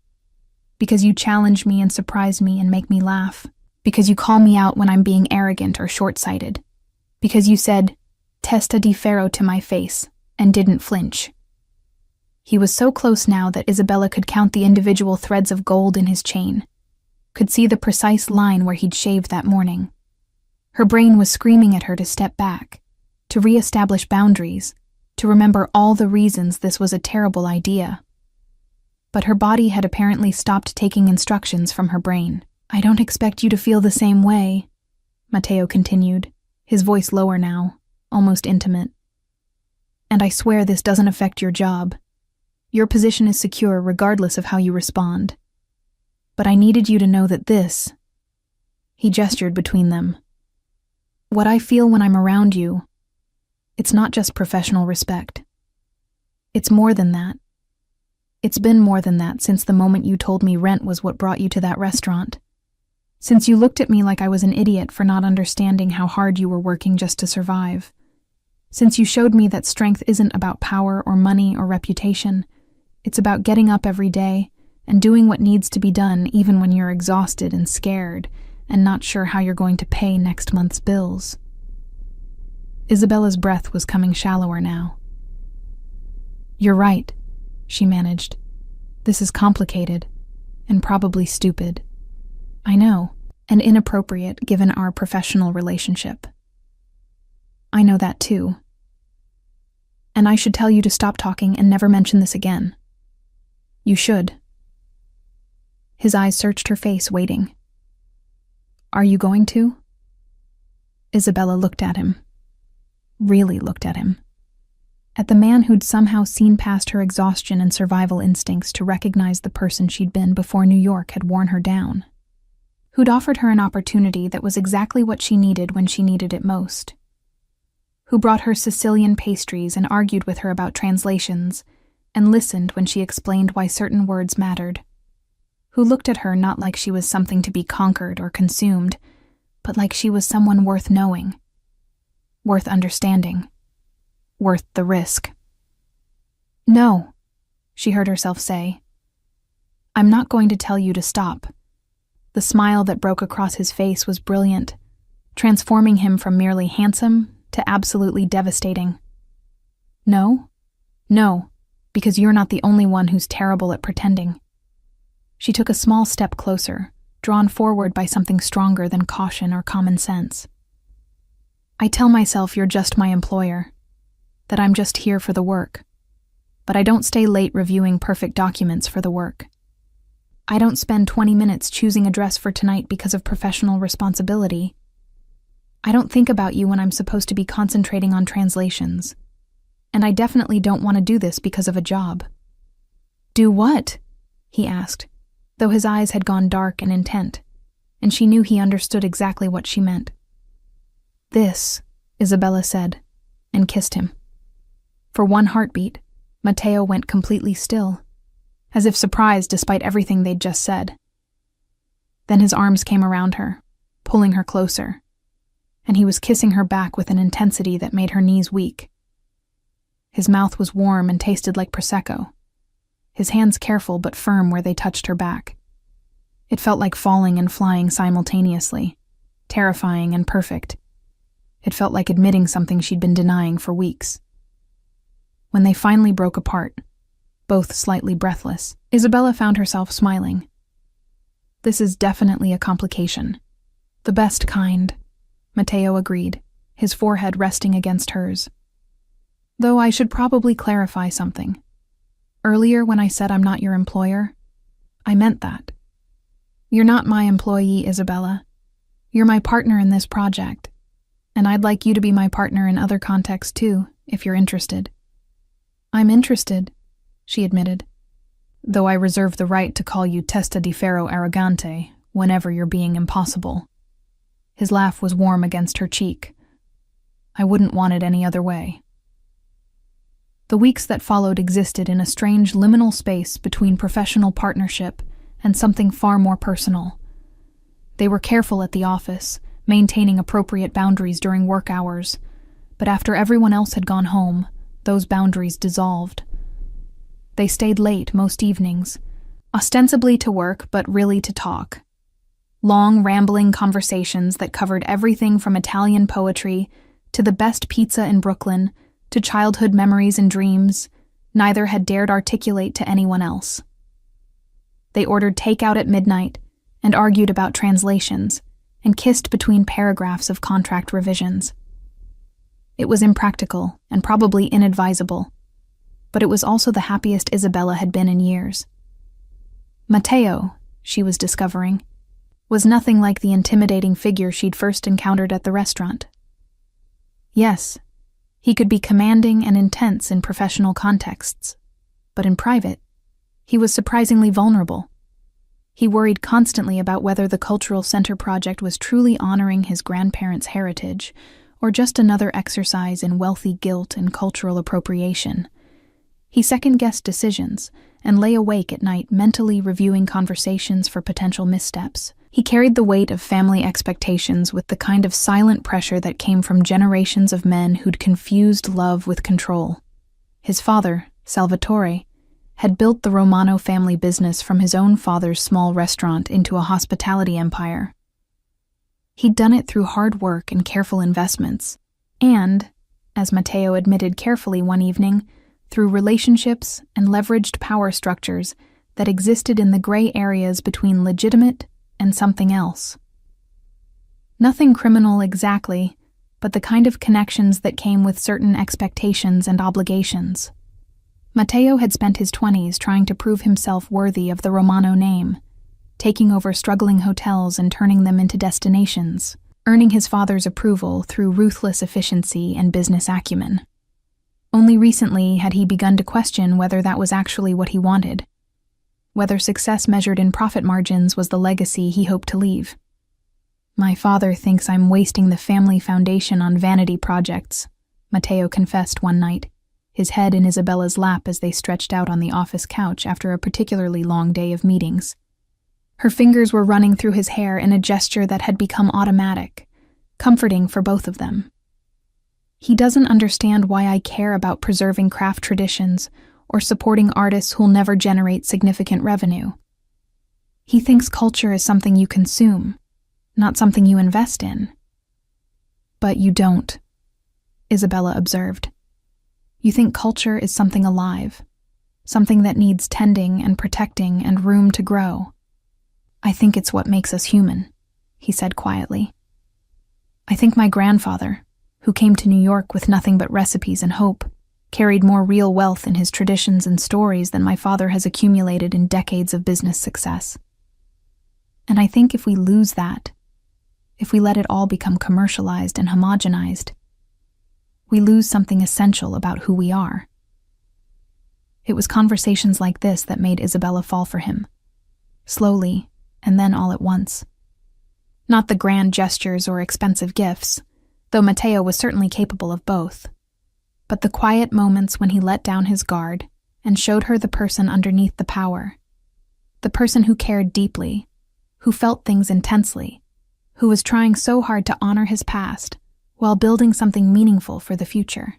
Speaker 1: Because you challenge me and surprise me and make me laugh. Because you call me out when I'm being arrogant or short-sighted. Because you said, "Testa di ferro" to my face, and didn't flinch. He was so close now that Isabella could count the individual threads of gold in his chain, could see the precise line where he'd shaved that morning. Her brain was screaming at her to step back, to re-establish boundaries, to remember all the reasons this was a terrible idea. But her body had apparently stopped taking instructions from her brain. "I don't expect you to feel the same way," Mateo continued, his voice lower now, almost intimate. "And I swear this doesn't affect your job. Your position is secure regardless of how you respond. But I needed you to know that this," he gestured between them, "what I feel when I'm around you, it's not just professional respect. It's more than that. It's been more than that since the moment you told me rent was what brought you to that restaurant. Since you looked at me like I was an idiot for not understanding how hard you were working just to survive. Since you showed me that strength isn't about power or money or reputation. It's about getting up every day and doing what needs to be done even when you're exhausted and scared and not sure how you're going to pay next month's bills." Isabella's breath was coming shallower now. "You're right," she managed. "This is complicated and probably stupid. I know, and inappropriate given our professional relationship. I know that too. And I should tell you to stop talking and never mention this again. You should." His eyes searched her face, waiting. "Are you going to?" Isabella looked at him. Really looked at him. At the man who'd somehow seen past her exhaustion and survival instincts to recognize the person she'd been before New York had worn her down. who'd offered her an opportunity that was exactly what she needed when she needed it most, who brought her Sicilian pastries and argued with her about translations and listened when she explained why certain words mattered, who looked at her not like she was something to be conquered or consumed, but like she was someone worth knowing, worth understanding, worth the risk. "No," she heard herself say. "I'm not going to tell you to stop." The smile that broke across his face was brilliant, transforming him from merely handsome to absolutely devastating. "No? No, because you're not the only one who's terrible at pretending." She took a small step closer, drawn forward by something stronger than caution or common sense. "I tell myself you're just my employer, that I'm just here for the work, but I don't stay late reviewing perfect documents for the work. I don't spend 20 minutes choosing a dress for tonight because of professional responsibility. I don't think about you when I'm supposed to be concentrating on translations. And I definitely don't want to do this because of a job." "Do what?" he asked, though his eyes had gone dark and intent, and she knew he understood exactly what she meant. "This," Isabella said, and kissed him. For one heartbeat, Matteo went completely still, as if surprised despite everything they'd just said. Then his arms came around her, pulling her closer, and he was kissing her back with an intensity that made her knees weak. His mouth was warm and tasted like Prosecco, his hands careful but firm where they touched her back. It felt like falling and flying simultaneously, terrifying and perfect. It felt like admitting something she'd been denying for weeks. When they finally broke apart, both slightly breathless, Isabella found herself smiling. "This is definitely a complication. The best kind," Matteo agreed, his forehead resting against hers. "Though I should probably clarify something. Earlier when I said I'm not your employer, I meant that. You're not my employee, Isabella. You're my partner in this project, and I'd like you to be my partner in other contexts too, if you're interested." "I'm interested," she admitted, "though I reserve the right to call you testa di ferro arrogante whenever you're being impossible." His laugh was warm against her cheek. "I wouldn't want it any other way." The weeks that followed existed in a strange liminal space between professional partnership and something far more personal. They were careful at the office, maintaining appropriate boundaries during work hours, but after everyone else had gone home, those boundaries dissolved. They stayed late most evenings, ostensibly to work but really to talk. Long, rambling conversations that covered everything from Italian poetry to the best pizza in Brooklyn to childhood memories and dreams neither had dared articulate to anyone else. They ordered takeout at midnight and argued about translations and kissed between paragraphs of contract revisions. It was impractical and probably inadvisable, but it was also the happiest Isabella had been in years. Matteo, she was discovering, was nothing like the intimidating figure she'd first encountered at the restaurant. Yes, he could be commanding and intense in professional contexts, but in private, he was surprisingly vulnerable. He worried constantly about whether the Cultural Center project was truly honoring his grandparents' heritage or just another exercise in wealthy guilt and cultural appropriation. He second-guessed decisions and lay awake at night mentally reviewing conversations for potential missteps. He carried the weight of family expectations with the kind of silent pressure that came from generations of men who'd confused love with control. His father, Salvatore, had built the Romano family business from his own father's small restaurant into a hospitality empire. He'd done it through hard work and careful investments, and, as Matteo admitted carefully one evening, through relationships and leveraged power structures that existed in the gray areas between legitimate and something else. Nothing criminal exactly, but the kind of connections that came with certain expectations and obligations. Matteo had spent his 20s trying to prove himself worthy of the Romano name, taking over struggling hotels and turning them into destinations, earning his father's approval through ruthless efficiency and business acumen. Only recently had he begun to question whether that was actually what he wanted, whether success measured in profit margins was the legacy he hoped to leave. My father thinks I'm wasting the family foundation on vanity projects, Matteo confessed one night, his head in Isabella's lap as they stretched out on the office couch after a particularly long day of meetings. Her fingers were running through his hair in a gesture that had become automatic, comforting for both of them. He doesn't understand why I care about preserving craft traditions or supporting artists who'll never generate significant revenue. He thinks culture is something you consume, not something you invest in. But you don't, Isabella observed. You think culture is something alive, something that needs tending and protecting and room to grow. I think it's what makes us human, he said quietly. I think my grandfather, who came to New York with nothing but recipes and hope, carried more real wealth in his traditions and stories than my father has accumulated in decades of business success. And I think if we lose that, if we let it all become commercialized and homogenized, we lose something essential about who we are. It was conversations like this that made Isabella fall for him, slowly and then all at once. Not the grand gestures or expensive gifts, though Matteo was certainly capable of both, but the quiet moments when he let down his guard and showed her the person underneath the power, the person who cared deeply, who felt things intensely, who was trying so hard to honor his past while building something meaningful for the future.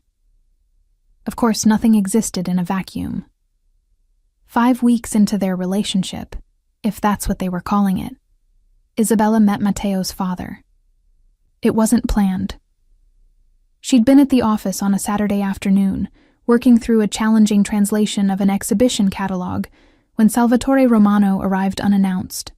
Speaker 1: Of course, nothing existed in a vacuum. 5 weeks into their relationship, if that's what they were calling it, Isabella met Matteo's father. It wasn't planned. She'd been at the office on a Saturday afternoon, working through a challenging translation of an exhibition catalog, when Salvatore Romano arrived unannounced.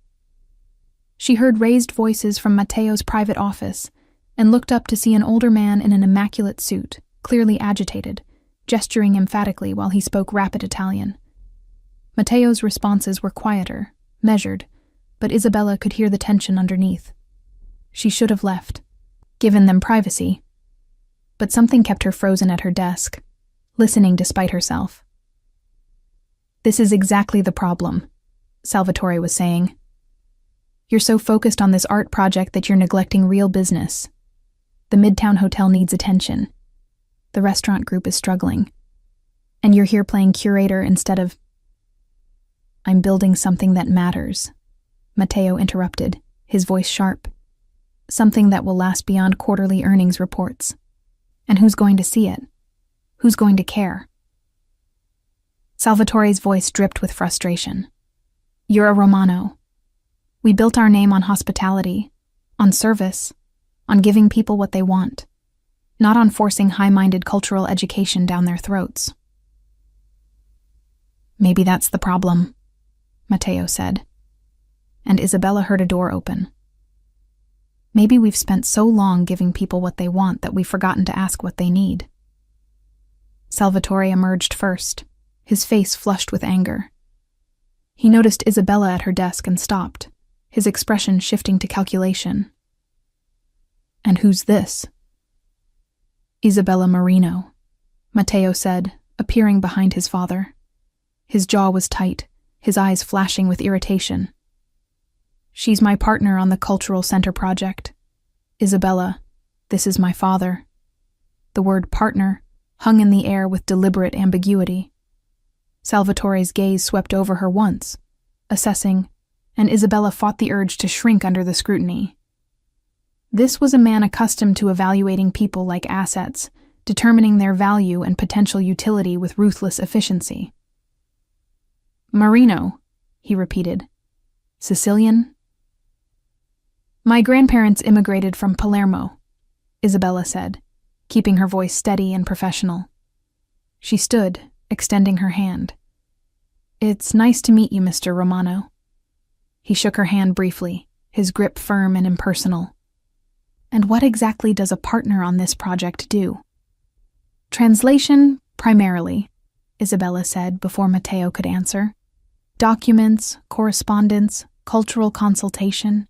Speaker 1: She heard raised voices from Matteo's private office and looked up to see an older man in an immaculate suit, clearly agitated, gesturing emphatically while he spoke rapid Italian. Matteo's responses were quieter, measured, but Isabella could hear the tension underneath. She should have left, given them privacy, but something kept her frozen at her desk, listening despite herself. "This is exactly the problem," Salvatore was saying. "You're so focused on this art project that you're neglecting real business. The Midtown Hotel needs attention. The restaurant group is struggling. And you're here playing curator instead of—" "I'm building something that matters," Matteo interrupted, his voice sharp. "Something that will last beyond quarterly earnings reports. And who's going to see it? Who's going to care?" Salvatore's voice dripped with frustration. "You're a Romano. We built our name on hospitality, on service, on giving people what they want, not on forcing high-minded cultural education down their throats." "Maybe that's the problem," Matteo said, and Isabella heard a door open. "Maybe we've spent so long giving people what they want that we've forgotten to ask what they need." Salvatore emerged first, his face flushed with anger. He noticed Isabella at her desk and stopped, his expression shifting to calculation. "And who's this?" "Isabella Marino," Matteo said, appearing behind his father. His jaw was tight, his eyes flashing with irritation. "She's my partner on the Cultural Center project. Isabella, this is my father." The word partner hung in the air with deliberate ambiguity. Salvatore's gaze swept over her once, assessing, and Isabella fought the urge to shrink under the scrutiny. This was a man accustomed to evaluating people like assets, determining their value and potential utility with ruthless efficiency. "Marino," he repeated. "Sicilian?" "My grandparents immigrated from Palermo," Isabella said, keeping her voice steady and professional. She stood, extending her hand. "It's nice to meet you, Mr. Romano." He shook her hand briefly, his grip firm and impersonal. "And what exactly does a partner on this project do?" "Translation, primarily," Isabella said before Matteo could answer. "Documents, correspondence, cultural consultation,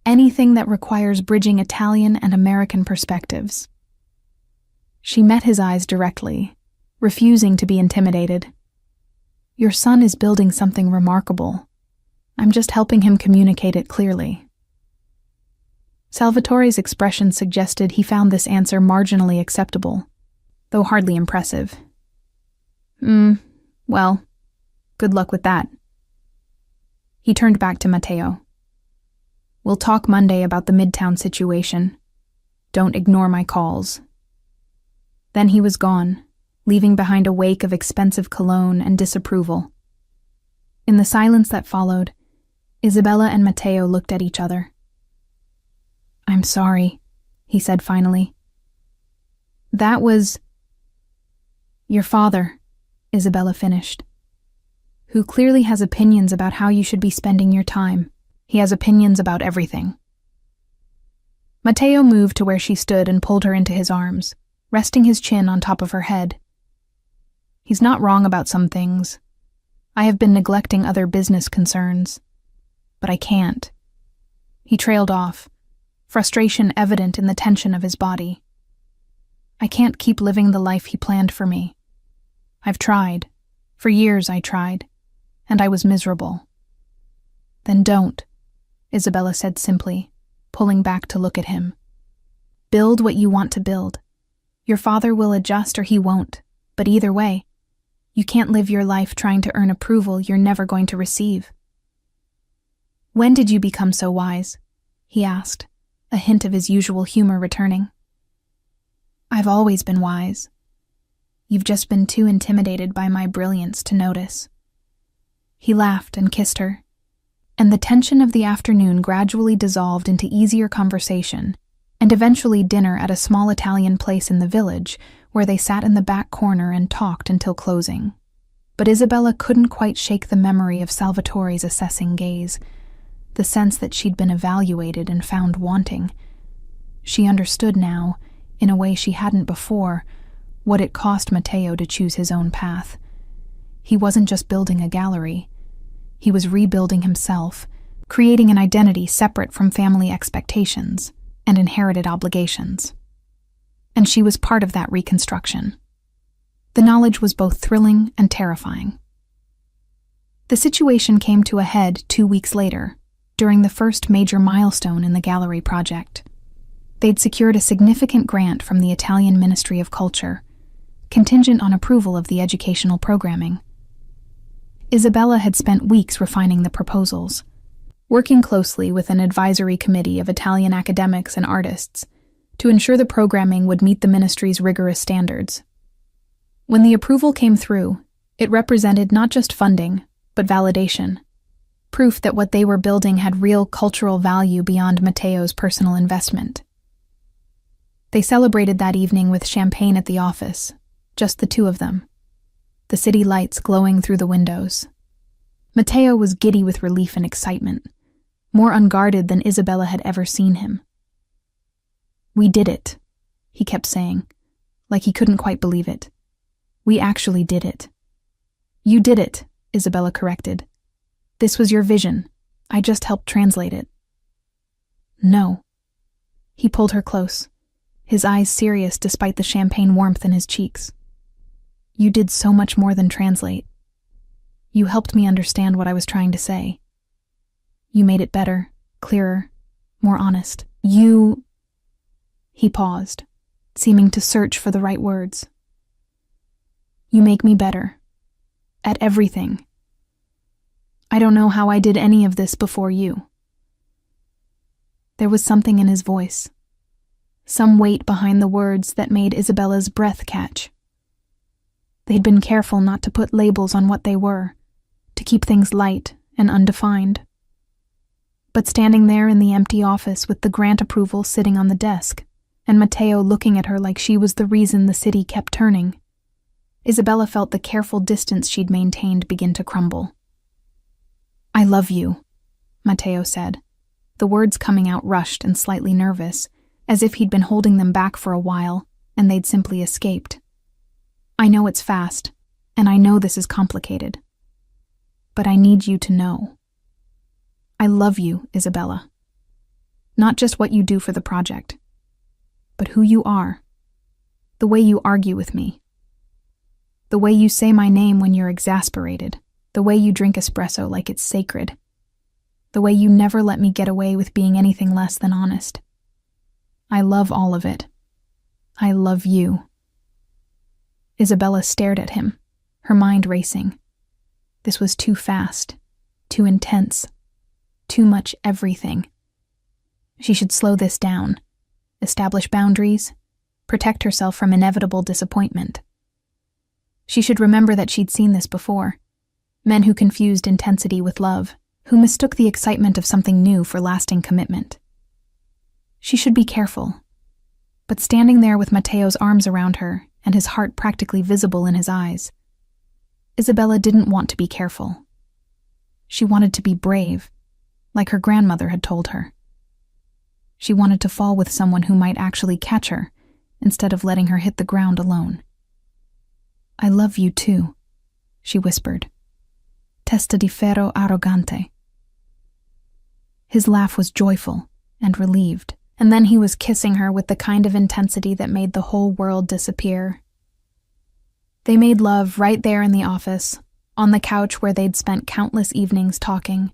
Speaker 1: anything that requires bridging Italian and American perspectives." She met his eyes directly, refusing to be intimidated. "Your son is building something remarkable. I'm just helping him communicate it clearly." Salvatore's expression suggested he found this answer marginally acceptable, though hardly impressive. Well, good luck with that. He turned back to Matteo. We'll talk Monday about the Midtown situation. Don't ignore my calls. Then he was gone, leaving behind a wake of expensive cologne and disapproval. In the silence that followed, Isabella and Matteo looked at each other. I'm sorry, he said finally. That was your father, Isabella finished, who clearly has opinions about how you should be spending your time. He has opinions about everything. Matteo moved to where she stood and pulled her into his arms, resting his chin on top of her head. He's not wrong about some things. I have been neglecting other business concerns. But I can't. He trailed off, frustration evident in the tension of his body. I can't keep living the life he planned for me. I've tried. For years I tried. And I was miserable. Then don't, Isabella said simply, pulling back to look at him. Build what you want to build. Your father will adjust or he won't, but either way, you can't live your life trying to earn approval you're never going to receive. When did you become so wise? He asked, a hint of his usual humor returning. I've always been wise. You've just been too intimidated by my brilliance to notice. He laughed and kissed her, and the tension of the afternoon gradually dissolved into easier conversation, and eventually dinner at a small Italian place in the village, where they sat in the back corner and talked until closing. But Isabella couldn't quite shake the memory of Salvatore's assessing gaze, the sense that she'd been evaluated and found wanting. She understood now, in a way she hadn't before, what it cost Matteo to choose his own path. He wasn't just building a gallery. He was rebuilding himself, creating an identity separate from family expectations and inherited obligations. And she was part of that reconstruction. The knowledge was both thrilling and terrifying. The situation came to a head 2 weeks later, during the first major milestone in the gallery project. They'd secured a significant grant from the Italian Ministry of Culture, contingent on approval of the educational programming. Isabella had spent weeks refining the proposals, working closely with an advisory committee of Italian academics and artists to ensure the programming would meet the ministry's rigorous standards. When the approval came through, it represented not just funding, but validation, proof that what they were building had real cultural value beyond Matteo's personal investment. They celebrated that evening with champagne at the office, just the two of them, the city lights glowing through the windows. Matteo was giddy with relief and excitement, more unguarded than Isabella had ever seen him. We did it, he kept saying, like he couldn't quite believe it. We actually did it. You did it, Isabella corrected. This was your vision. I just helped translate it. No. He pulled her close, his eyes serious despite the champagne warmth in his cheeks. You did so much more than translate. You helped me understand what I was trying to say. You made it better, clearer, more honest. He paused, seeming to search for the right words. You make me better. At everything. I don't know how I did any of this before you. There was something in his voice, some weight behind the words that made Isabella's breath catch. They'd been careful not to put labels on what they were, to keep things light and undefined. But standing there in the empty office with the grant approval sitting on the desk, and Matteo looking at her like she was the reason the city kept turning, Isabella felt the careful distance she'd maintained begin to crumble. I love you, Matteo said, the words coming out rushed and slightly nervous, as if he'd been holding them back for a while, and they'd simply escaped. I know it's fast, and I know this is complicated. But I need you to know. I love you, Isabella. Not just what you do for the project, but who you are. The way you argue with me. The way you say my name when you're exasperated. The way you drink espresso like it's sacred. The way you never let me get away with being anything less than honest. I love all of it. I love you." Isabella stared at him, her mind racing. This was too fast, too intense, too much everything. She should slow this down, establish boundaries, protect herself from inevitable disappointment. She should remember that she'd seen this before. Men who confused intensity with love, who mistook the excitement of something new for lasting commitment. She should be careful. But standing there with Matteo's arms around her and his heart practically visible in his eyes, Isabella didn't want to be careful. She wanted to be brave, like her grandmother had told her. She wanted to fall with someone who might actually catch her, instead of letting her hit the ground alone. "I love you too," she whispered. "Testa di ferro arrogante." His laugh was joyful and relieved, and then he was kissing her with the kind of intensity that made the whole world disappear. They made love right there in the office, on the couch where they'd spent countless evenings talking,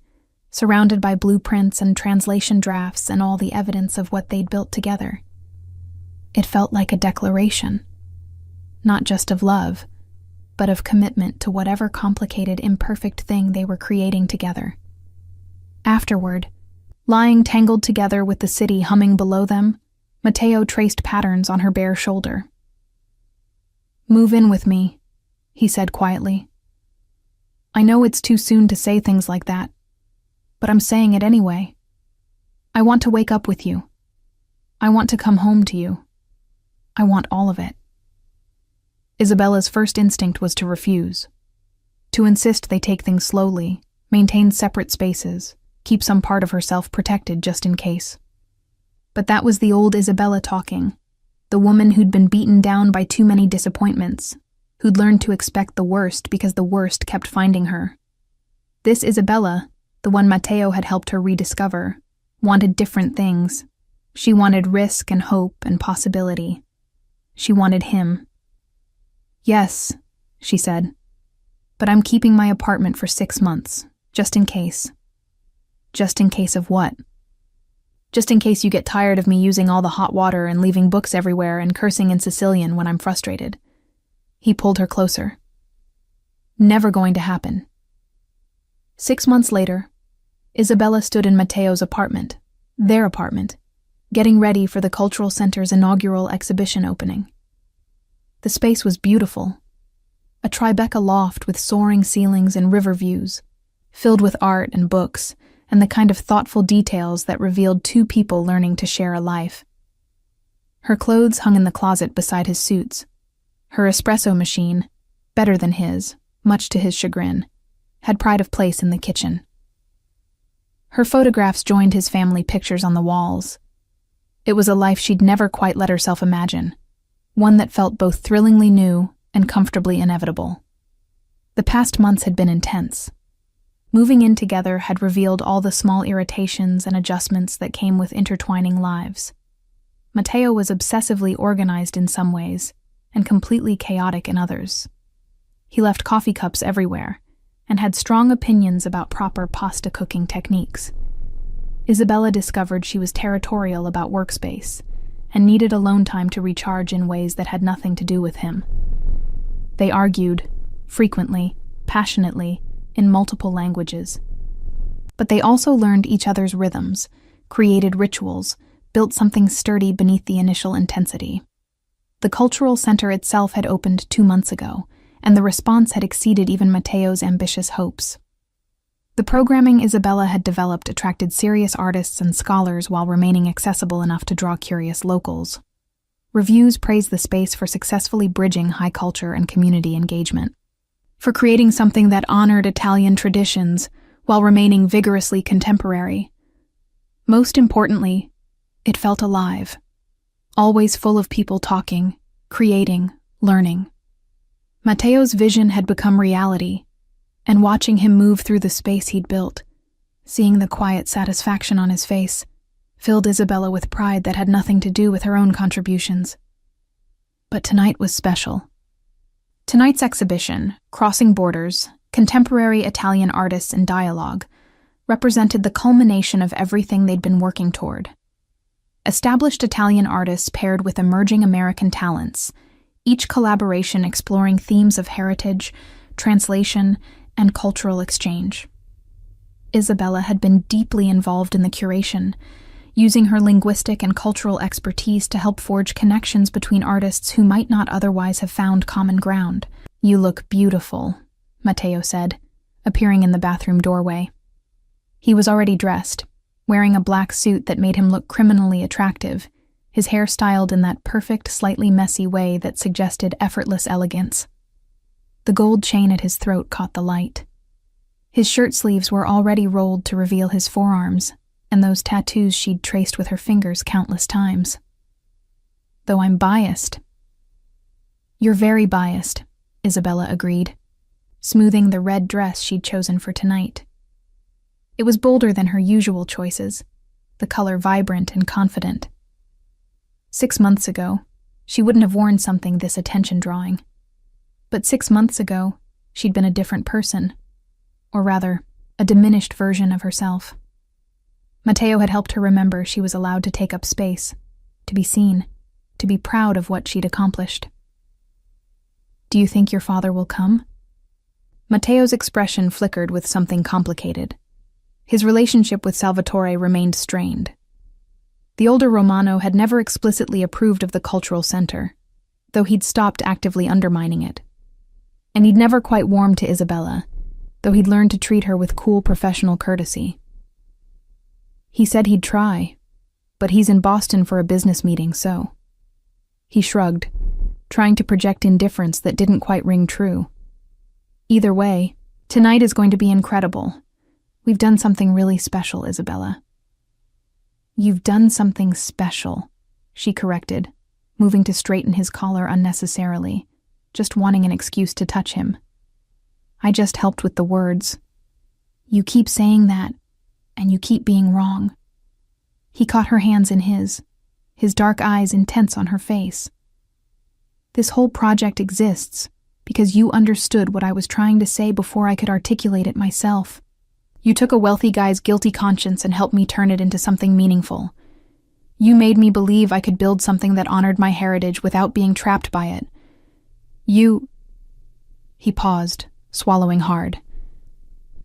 Speaker 1: surrounded by blueprints and translation drafts and all the evidence of what they'd built together. It felt like a declaration, not just of love, but of commitment to whatever complicated, imperfect thing they were creating together. Afterward, lying tangled together with the city humming below them, Matteo traced patterns on her bare shoulder. "Move in with me," he said quietly. "I know it's too soon to say things like that, but I'm saying it anyway. I want to wake up with you. I want to come home to you. I want all of it." Isabella's first instinct was to refuse, to insist they take things slowly, maintain separate spaces, keep some part of herself protected just in case. But that was the old Isabella talking, the woman who'd been beaten down by too many disappointments, who'd learned to expect the worst because the worst kept finding her. This Isabella, the one Matteo had helped her rediscover, wanted different things. She wanted risk and hope and possibility. She wanted him. "Yes," she said, "but I'm keeping my apartment for 6 months, just in case." "Just in case of what?" "Just in case you get tired of me using all the hot water and leaving books everywhere and cursing in Sicilian when I'm frustrated." He pulled her closer. "Never going to happen." 6 months later, Isabella stood in Matteo's apartment, their apartment, getting ready for the Cultural Center's inaugural exhibition opening. The space was beautiful, a Tribeca loft with soaring ceilings and river views, filled with art and books, and the kind of thoughtful details that revealed two people learning to share a life. Her clothes hung in the closet beside his suits. Her espresso machine, better than his, much to his chagrin, had pride of place in the kitchen. Her photographs joined his family pictures on the walls. It was a life she'd never quite let herself imagine, one that felt both thrillingly new and comfortably inevitable. The past months had been intense. Moving in together had revealed all the small irritations and adjustments that came with intertwining lives. Matteo was obsessively organized in some ways and completely chaotic in others. He left coffee cups everywhere and had strong opinions about proper pasta cooking techniques. Isabella discovered she was territorial about workspace and needed alone time to recharge in ways that had nothing to do with him. They argued, frequently, passionately, in multiple languages. But they also learned each other's rhythms, created rituals, built something sturdy beneath the initial intensity. The cultural center itself had opened 2 months ago, and the response had exceeded even Matteo's ambitious hopes. The programming Isabella had developed attracted serious artists and scholars while remaining accessible enough to draw curious locals. Reviews praised the space for successfully bridging high culture and community engagement, for creating something that honored Italian traditions while remaining vigorously contemporary. Most importantly, it felt alive, always full of people talking, creating, learning. Matteo's vision had become reality, and watching him move through the space he'd built, seeing the quiet satisfaction on his face, filled Isabella with pride that had nothing to do with her own contributions. But tonight was special. Tonight's exhibition, Crossing Borders, Contemporary Italian Artists in Dialogue, represented the culmination of everything they'd been working toward. Established Italian artists paired with emerging American talents, each collaboration exploring themes of heritage, translation, and cultural exchange. Isabella had been deeply involved in the curation, using her linguistic and cultural expertise to help forge connections between artists who might not otherwise have found common ground. "You look beautiful," Matteo said, appearing in the bathroom doorway. He was already dressed, wearing a black suit that made him look criminally attractive, his hair styled in that perfect, slightly messy way that suggested effortless elegance. The gold chain at his throat caught the light. His shirt sleeves were already rolled to reveal his forearms, and those tattoos she'd traced with her fingers countless times. "Though I'm biased." "You're very biased," Isabella agreed, smoothing the red dress she'd chosen for tonight. It was bolder than her usual choices, the color vibrant and confident. 6 months ago, she wouldn't have worn something this attention-drawing. But 6 months ago, she'd been a different person, or rather, a diminished version of herself. Matteo had helped her remember she was allowed to take up space, to be seen, to be proud of what she'd accomplished. "Do you think your father will come?" Matteo's expression flickered with something complicated. His relationship with Salvatore remained strained. The older Romano had never explicitly approved of the cultural center, though he'd stopped actively undermining it. And he'd never quite warmed to Isabella, though he'd learned to treat her with cool professional courtesy. He said he'd try, but he's in Boston for a business meeting, so. He shrugged, trying to project indifference that didn't quite ring true. "Either way, tonight is going to be incredible. We've done something really special, Isabella." "You've done something special," she corrected, moving to straighten his collar unnecessarily, just wanting an excuse to touch him. "I just helped with the words." "You keep saying that, and you keep being wrong." He caught her hands in his dark eyes intense on her face. "This whole project exists because you understood what I was trying to say before I could articulate it myself. You took a wealthy guy's guilty conscience and helped me turn it into something meaningful. You made me believe I could build something that honored my heritage without being trapped by it. He paused, swallowing hard.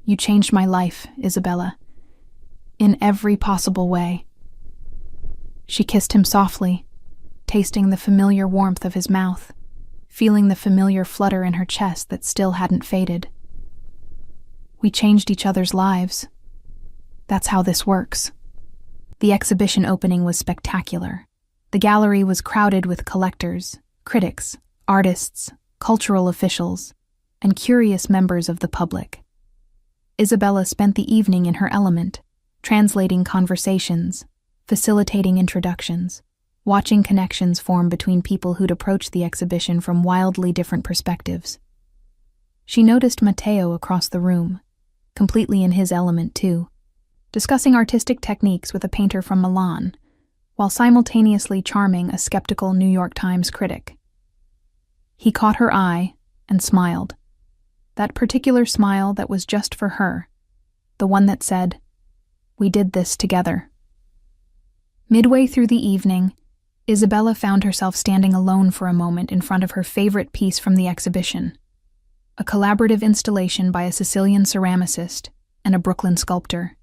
Speaker 1: "You changed my life, Isabella. In every possible way." She kissed him softly, tasting the familiar warmth of his mouth, feeling the familiar flutter in her chest that still hadn't faded. "We changed each other's lives. That's how this works." The exhibition opening was spectacular. The gallery was crowded with collectors, critics, artists, cultural officials, and curious members of the public. Isabella spent the evening in her element, translating conversations, facilitating introductions, watching connections form between people who'd approached the exhibition from wildly different perspectives. She noticed Matteo across the room, completely in his element too, discussing artistic techniques with a painter from Milan, while simultaneously charming a skeptical New York Times critic. He caught her eye and smiled. That particular smile that was just for her, the one that said, "We did this together." Midway through the evening, Isabella found herself standing alone for a moment in front of her favorite piece from the exhibition, a collaborative installation by a Sicilian ceramicist and a Brooklyn sculptor.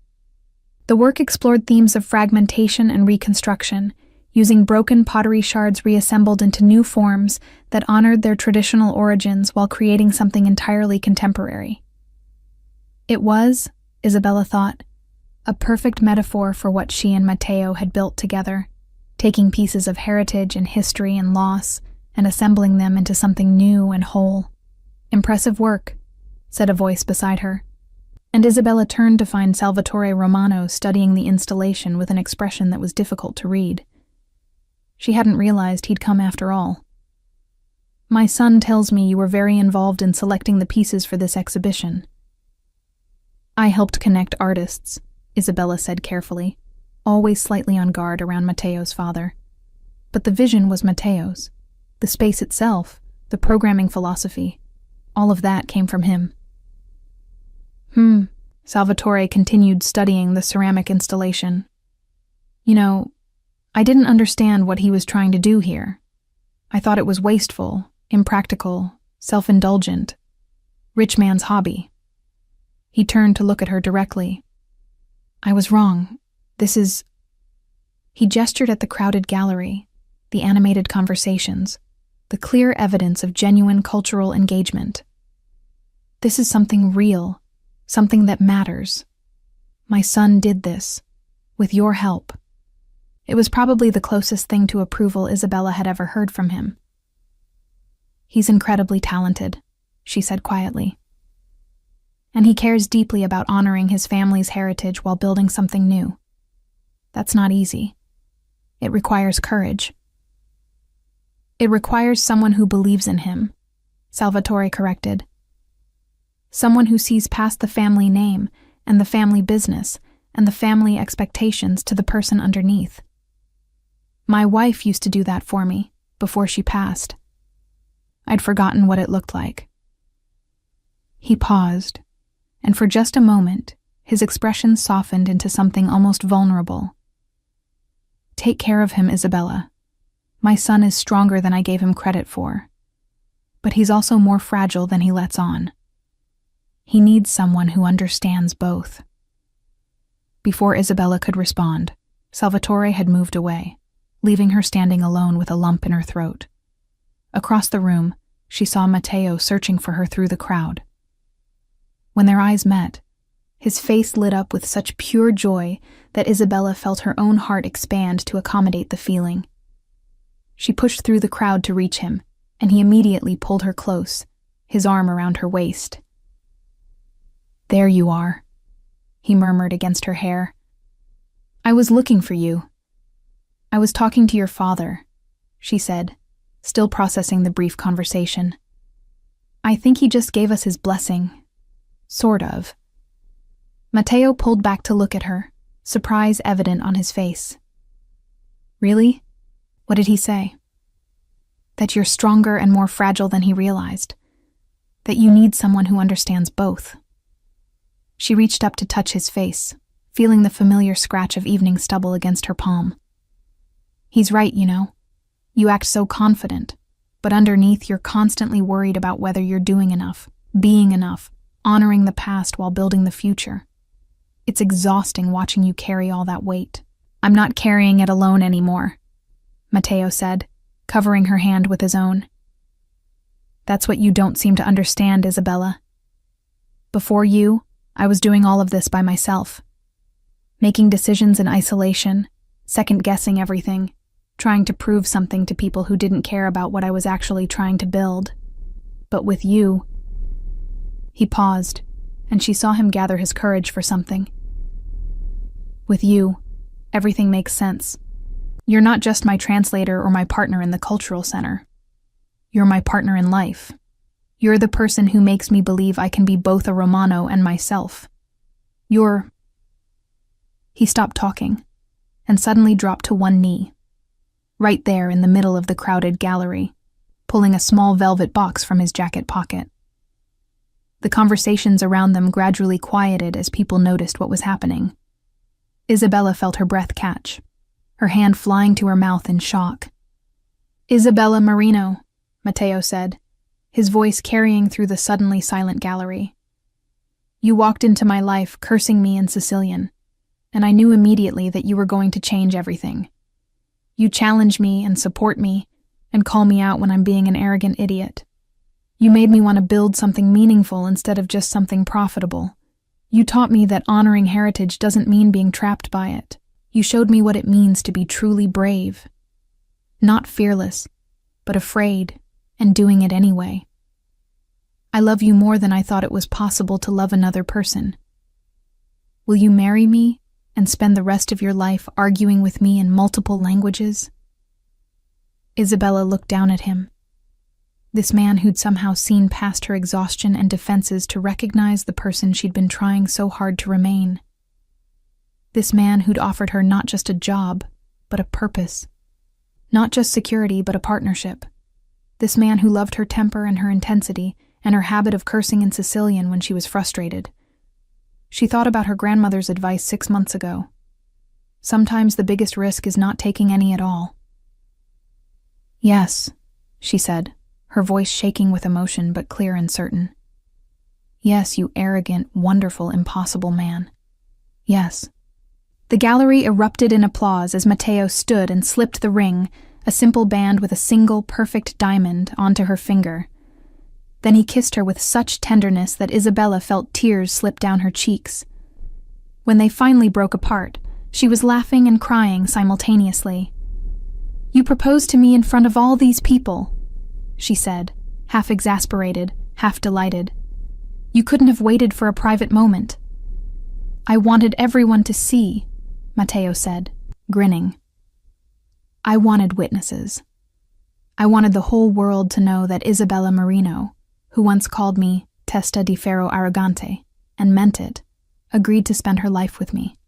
Speaker 1: The work explored themes of fragmentation and reconstruction, using broken pottery shards reassembled into new forms that honored their traditional origins while creating something entirely contemporary. It was, Isabella thought, a perfect metaphor for what she and Matteo had built together, taking pieces of heritage and history and loss and assembling them into something new and whole. "Impressive work," said a voice beside her, and Isabella turned to find Salvatore Romano studying the installation with an expression that was difficult to read. She hadn't realized he'd come after all. "My son tells me you were very involved in selecting the pieces for this exhibition." "I helped connect artists," Isabella said carefully, always slightly on guard around Matteo's father. But the vision was Matteo's. The space itself, the programming philosophy, all of that came from him. Salvatore continued studying the ceramic installation. "You know, I didn't understand what he was trying to do here. I thought it was wasteful, impractical, self-indulgent. Rich man's hobby. He turned to look at her directly. I was wrong. This is... He gestured at the crowded gallery, the animated conversations, the clear evidence of genuine cultural engagement. This is something real, something that matters. My son did this, with your help. It was probably the closest thing to approval Isabella had ever heard from him. He's incredibly talented, she said quietly. And he cares deeply about honoring his family's heritage while building something new. That's not easy. It requires courage. It requires someone who believes in him, Salvatore corrected. Someone who sees past the family name and the family business and the family expectations to the person underneath. My wife used to do that for me, before she passed. I'd forgotten what it looked like. He paused, and for just a moment, his expression softened into something almost vulnerable. Take care of him, Isabella. My son is stronger than I gave him credit for. But he's also more fragile than he lets on. He needs someone who understands both. Before Isabella could respond, Salvatore had moved away, leaving her standing alone with a lump in her throat. Across the room, she saw Matteo searching for her through the crowd. When their eyes met, his face lit up with such pure joy that Isabella felt her own heart expand to accommodate the feeling. She pushed through the crowd to reach him, and he immediately pulled her close, his arm around her waist. There you are, he murmured against her hair. I was looking for you. I was talking to your father, she said, still processing the brief conversation. I think he just gave us his blessing. Sort of. Matteo pulled back to look at her, surprise evident on his face. Really? What did he say? That you're stronger and more fragile than he realized. That you need someone who understands both. She reached up to touch his face, feeling the familiar scratch of evening stubble against her palm. He's right, you know. You act so confident, but underneath you're constantly worried about whether you're doing enough, being enough, honoring the past while building the future. It's exhausting watching you carry all that weight. I'm not carrying it alone anymore, Matteo said, covering her hand with his own. That's what you don't seem to understand, Isabella. Before you, I was doing all of this by myself. Making decisions in isolation, second-guessing everything, trying to prove something to people who didn't care about what I was actually trying to build. But with you... He paused, and she saw him gather his courage for something. With you, everything makes sense. You're not just my translator or my partner in the cultural center. You're my partner in life. You're the person who makes me believe I can be both a Romano and myself. You're... He stopped talking, and suddenly dropped to one knee, right there in the middle of the crowded gallery, pulling a small velvet box from his jacket pocket. The conversations around them gradually quieted as people noticed what was happening. Isabella felt her breath catch, her hand flying to her mouth in shock. Isabella Marino, Matteo said, his voice carrying through the suddenly silent gallery. You walked into my life cursing me in Sicilian, and I knew immediately that you were going to change everything. You challenge me and support me, and call me out when I'm being an arrogant idiot. You made me want to build something meaningful instead of just something profitable. You taught me that honoring heritage doesn't mean being trapped by it. You showed me what it means to be truly brave. Not fearless, but afraid, and doing it anyway. I love you more than I thought it was possible to love another person. Will you marry me and spend the rest of your life arguing with me in multiple languages? Isabella looked down at him. This man who'd somehow seen past her exhaustion and defenses to recognize the person she'd been trying so hard to remain. This man who'd offered her not just a job, but a purpose. Not just security, but a partnership. This man who loved her temper and her intensity, and her habit of cursing in Sicilian when she was frustrated. She thought about her grandmother's advice 6 months ago. Sometimes the biggest risk is not taking any at all. Yes, she said, her voice shaking with emotion but clear and certain. Yes, you arrogant, wonderful, impossible man. Yes. The gallery erupted in applause as Matteo stood and slipped the ring, a simple band with a single perfect diamond, onto her finger. Then he kissed her with such tenderness that Isabella felt tears slip down her cheeks. When they finally broke apart, she was laughing and crying simultaneously. "You proposed to me in front of all these people," she said, half exasperated, half delighted. "You couldn't have waited for a private moment." "I wanted everyone to see," Matteo said, grinning. "I wanted witnesses. I wanted the whole world to know that Isabella Marino, who once called me testa di ferro arrogante, and meant it, agreed to spend her life with me.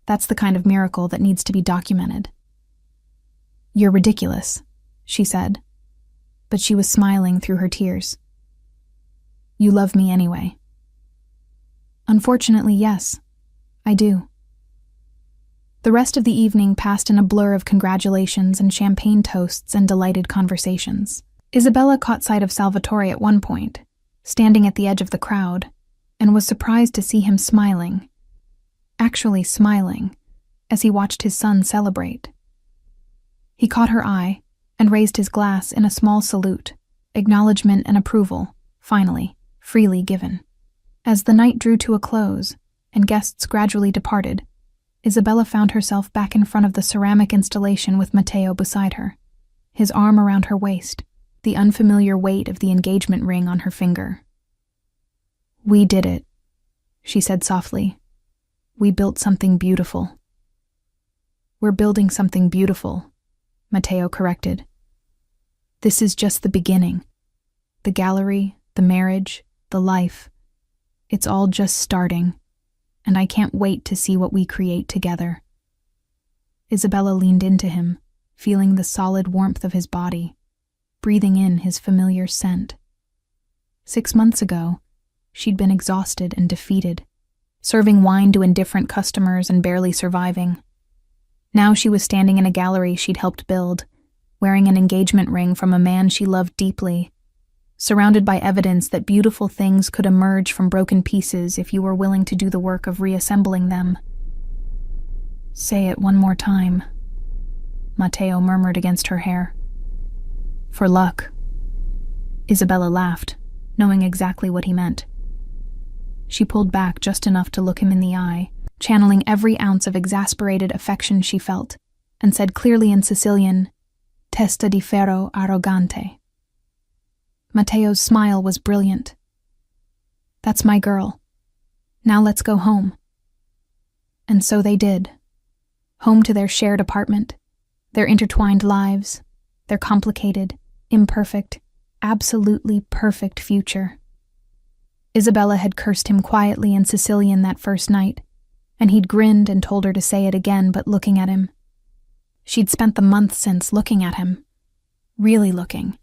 Speaker 1: That's the kind of miracle that needs to be documented." "You're ridiculous," she said, but she was smiling through her tears. "You love me anyway." "Unfortunately, yes, I do." The rest of the evening passed in a blur of congratulations and champagne toasts and delighted conversations. Isabella caught sight of Salvatore at one point, standing at the edge of the crowd, and was surprised to see him smiling. Actually smiling, as he watched his son celebrate. He caught her eye and raised his glass in a small salute, acknowledgement and approval, finally, freely given. As the night drew to a close and guests gradually departed, Isabella found herself back in front of the ceramic installation with Matteo beside her, his arm around her waist, the unfamiliar weight of the engagement ring on her finger. "We did it," she said softly. "We built something beautiful." "We're building something beautiful," Matteo corrected. "This is just the beginning. The gallery, the marriage, the life. It's all just starting, and I can't wait to see what we create together." Isabella leaned into him, feeling the solid warmth of his body, breathing in his familiar scent. 6 months ago, she'd been exhausted and defeated, serving wine to indifferent customers and barely surviving. Now she was standing in a gallery she'd helped build, wearing an engagement ring from a man she loved deeply, surrounded by evidence that beautiful things could emerge from broken pieces if you were willing to do the work of reassembling them. "Say it one more time," Matteo murmured against her hair. "For luck." Isabella laughed, knowing exactly what he meant. She pulled back just enough to look him in the eye, channeling every ounce of exasperated affection she felt, and said clearly in Sicilian, "Testa di ferro arrogante." Matteo's smile was brilliant. "That's my girl. Now let's go home." And so they did. Home to their shared apartment, their intertwined lives, their complicated, imperfect, absolutely perfect future. Isabella had cursed him quietly in Sicilian that first night, and he'd grinned and told her to say it again but looking at him. She'd spent the month since looking at him, really looking,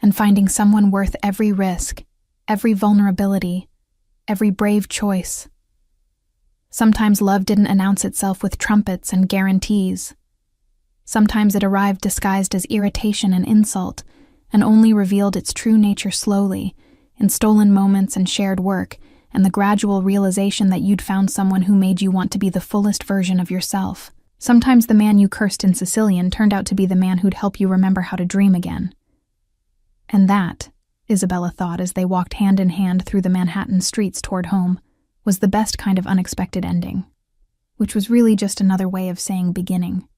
Speaker 1: and finding someone worth every risk, every vulnerability, every brave choice. Sometimes love didn't announce itself with trumpets and guarantees. Sometimes it arrived disguised as irritation and insult, and only revealed its true nature slowly, in stolen moments and shared work, and the gradual realization that you'd found someone who made you want to be the fullest version of yourself. Sometimes the man you cursed in Sicilian turned out to be the man who'd help you remember how to dream again. And that, Isabella thought as they walked hand in hand through the Manhattan streets toward home, was the best kind of unexpected ending, which was really just another way of saying beginning.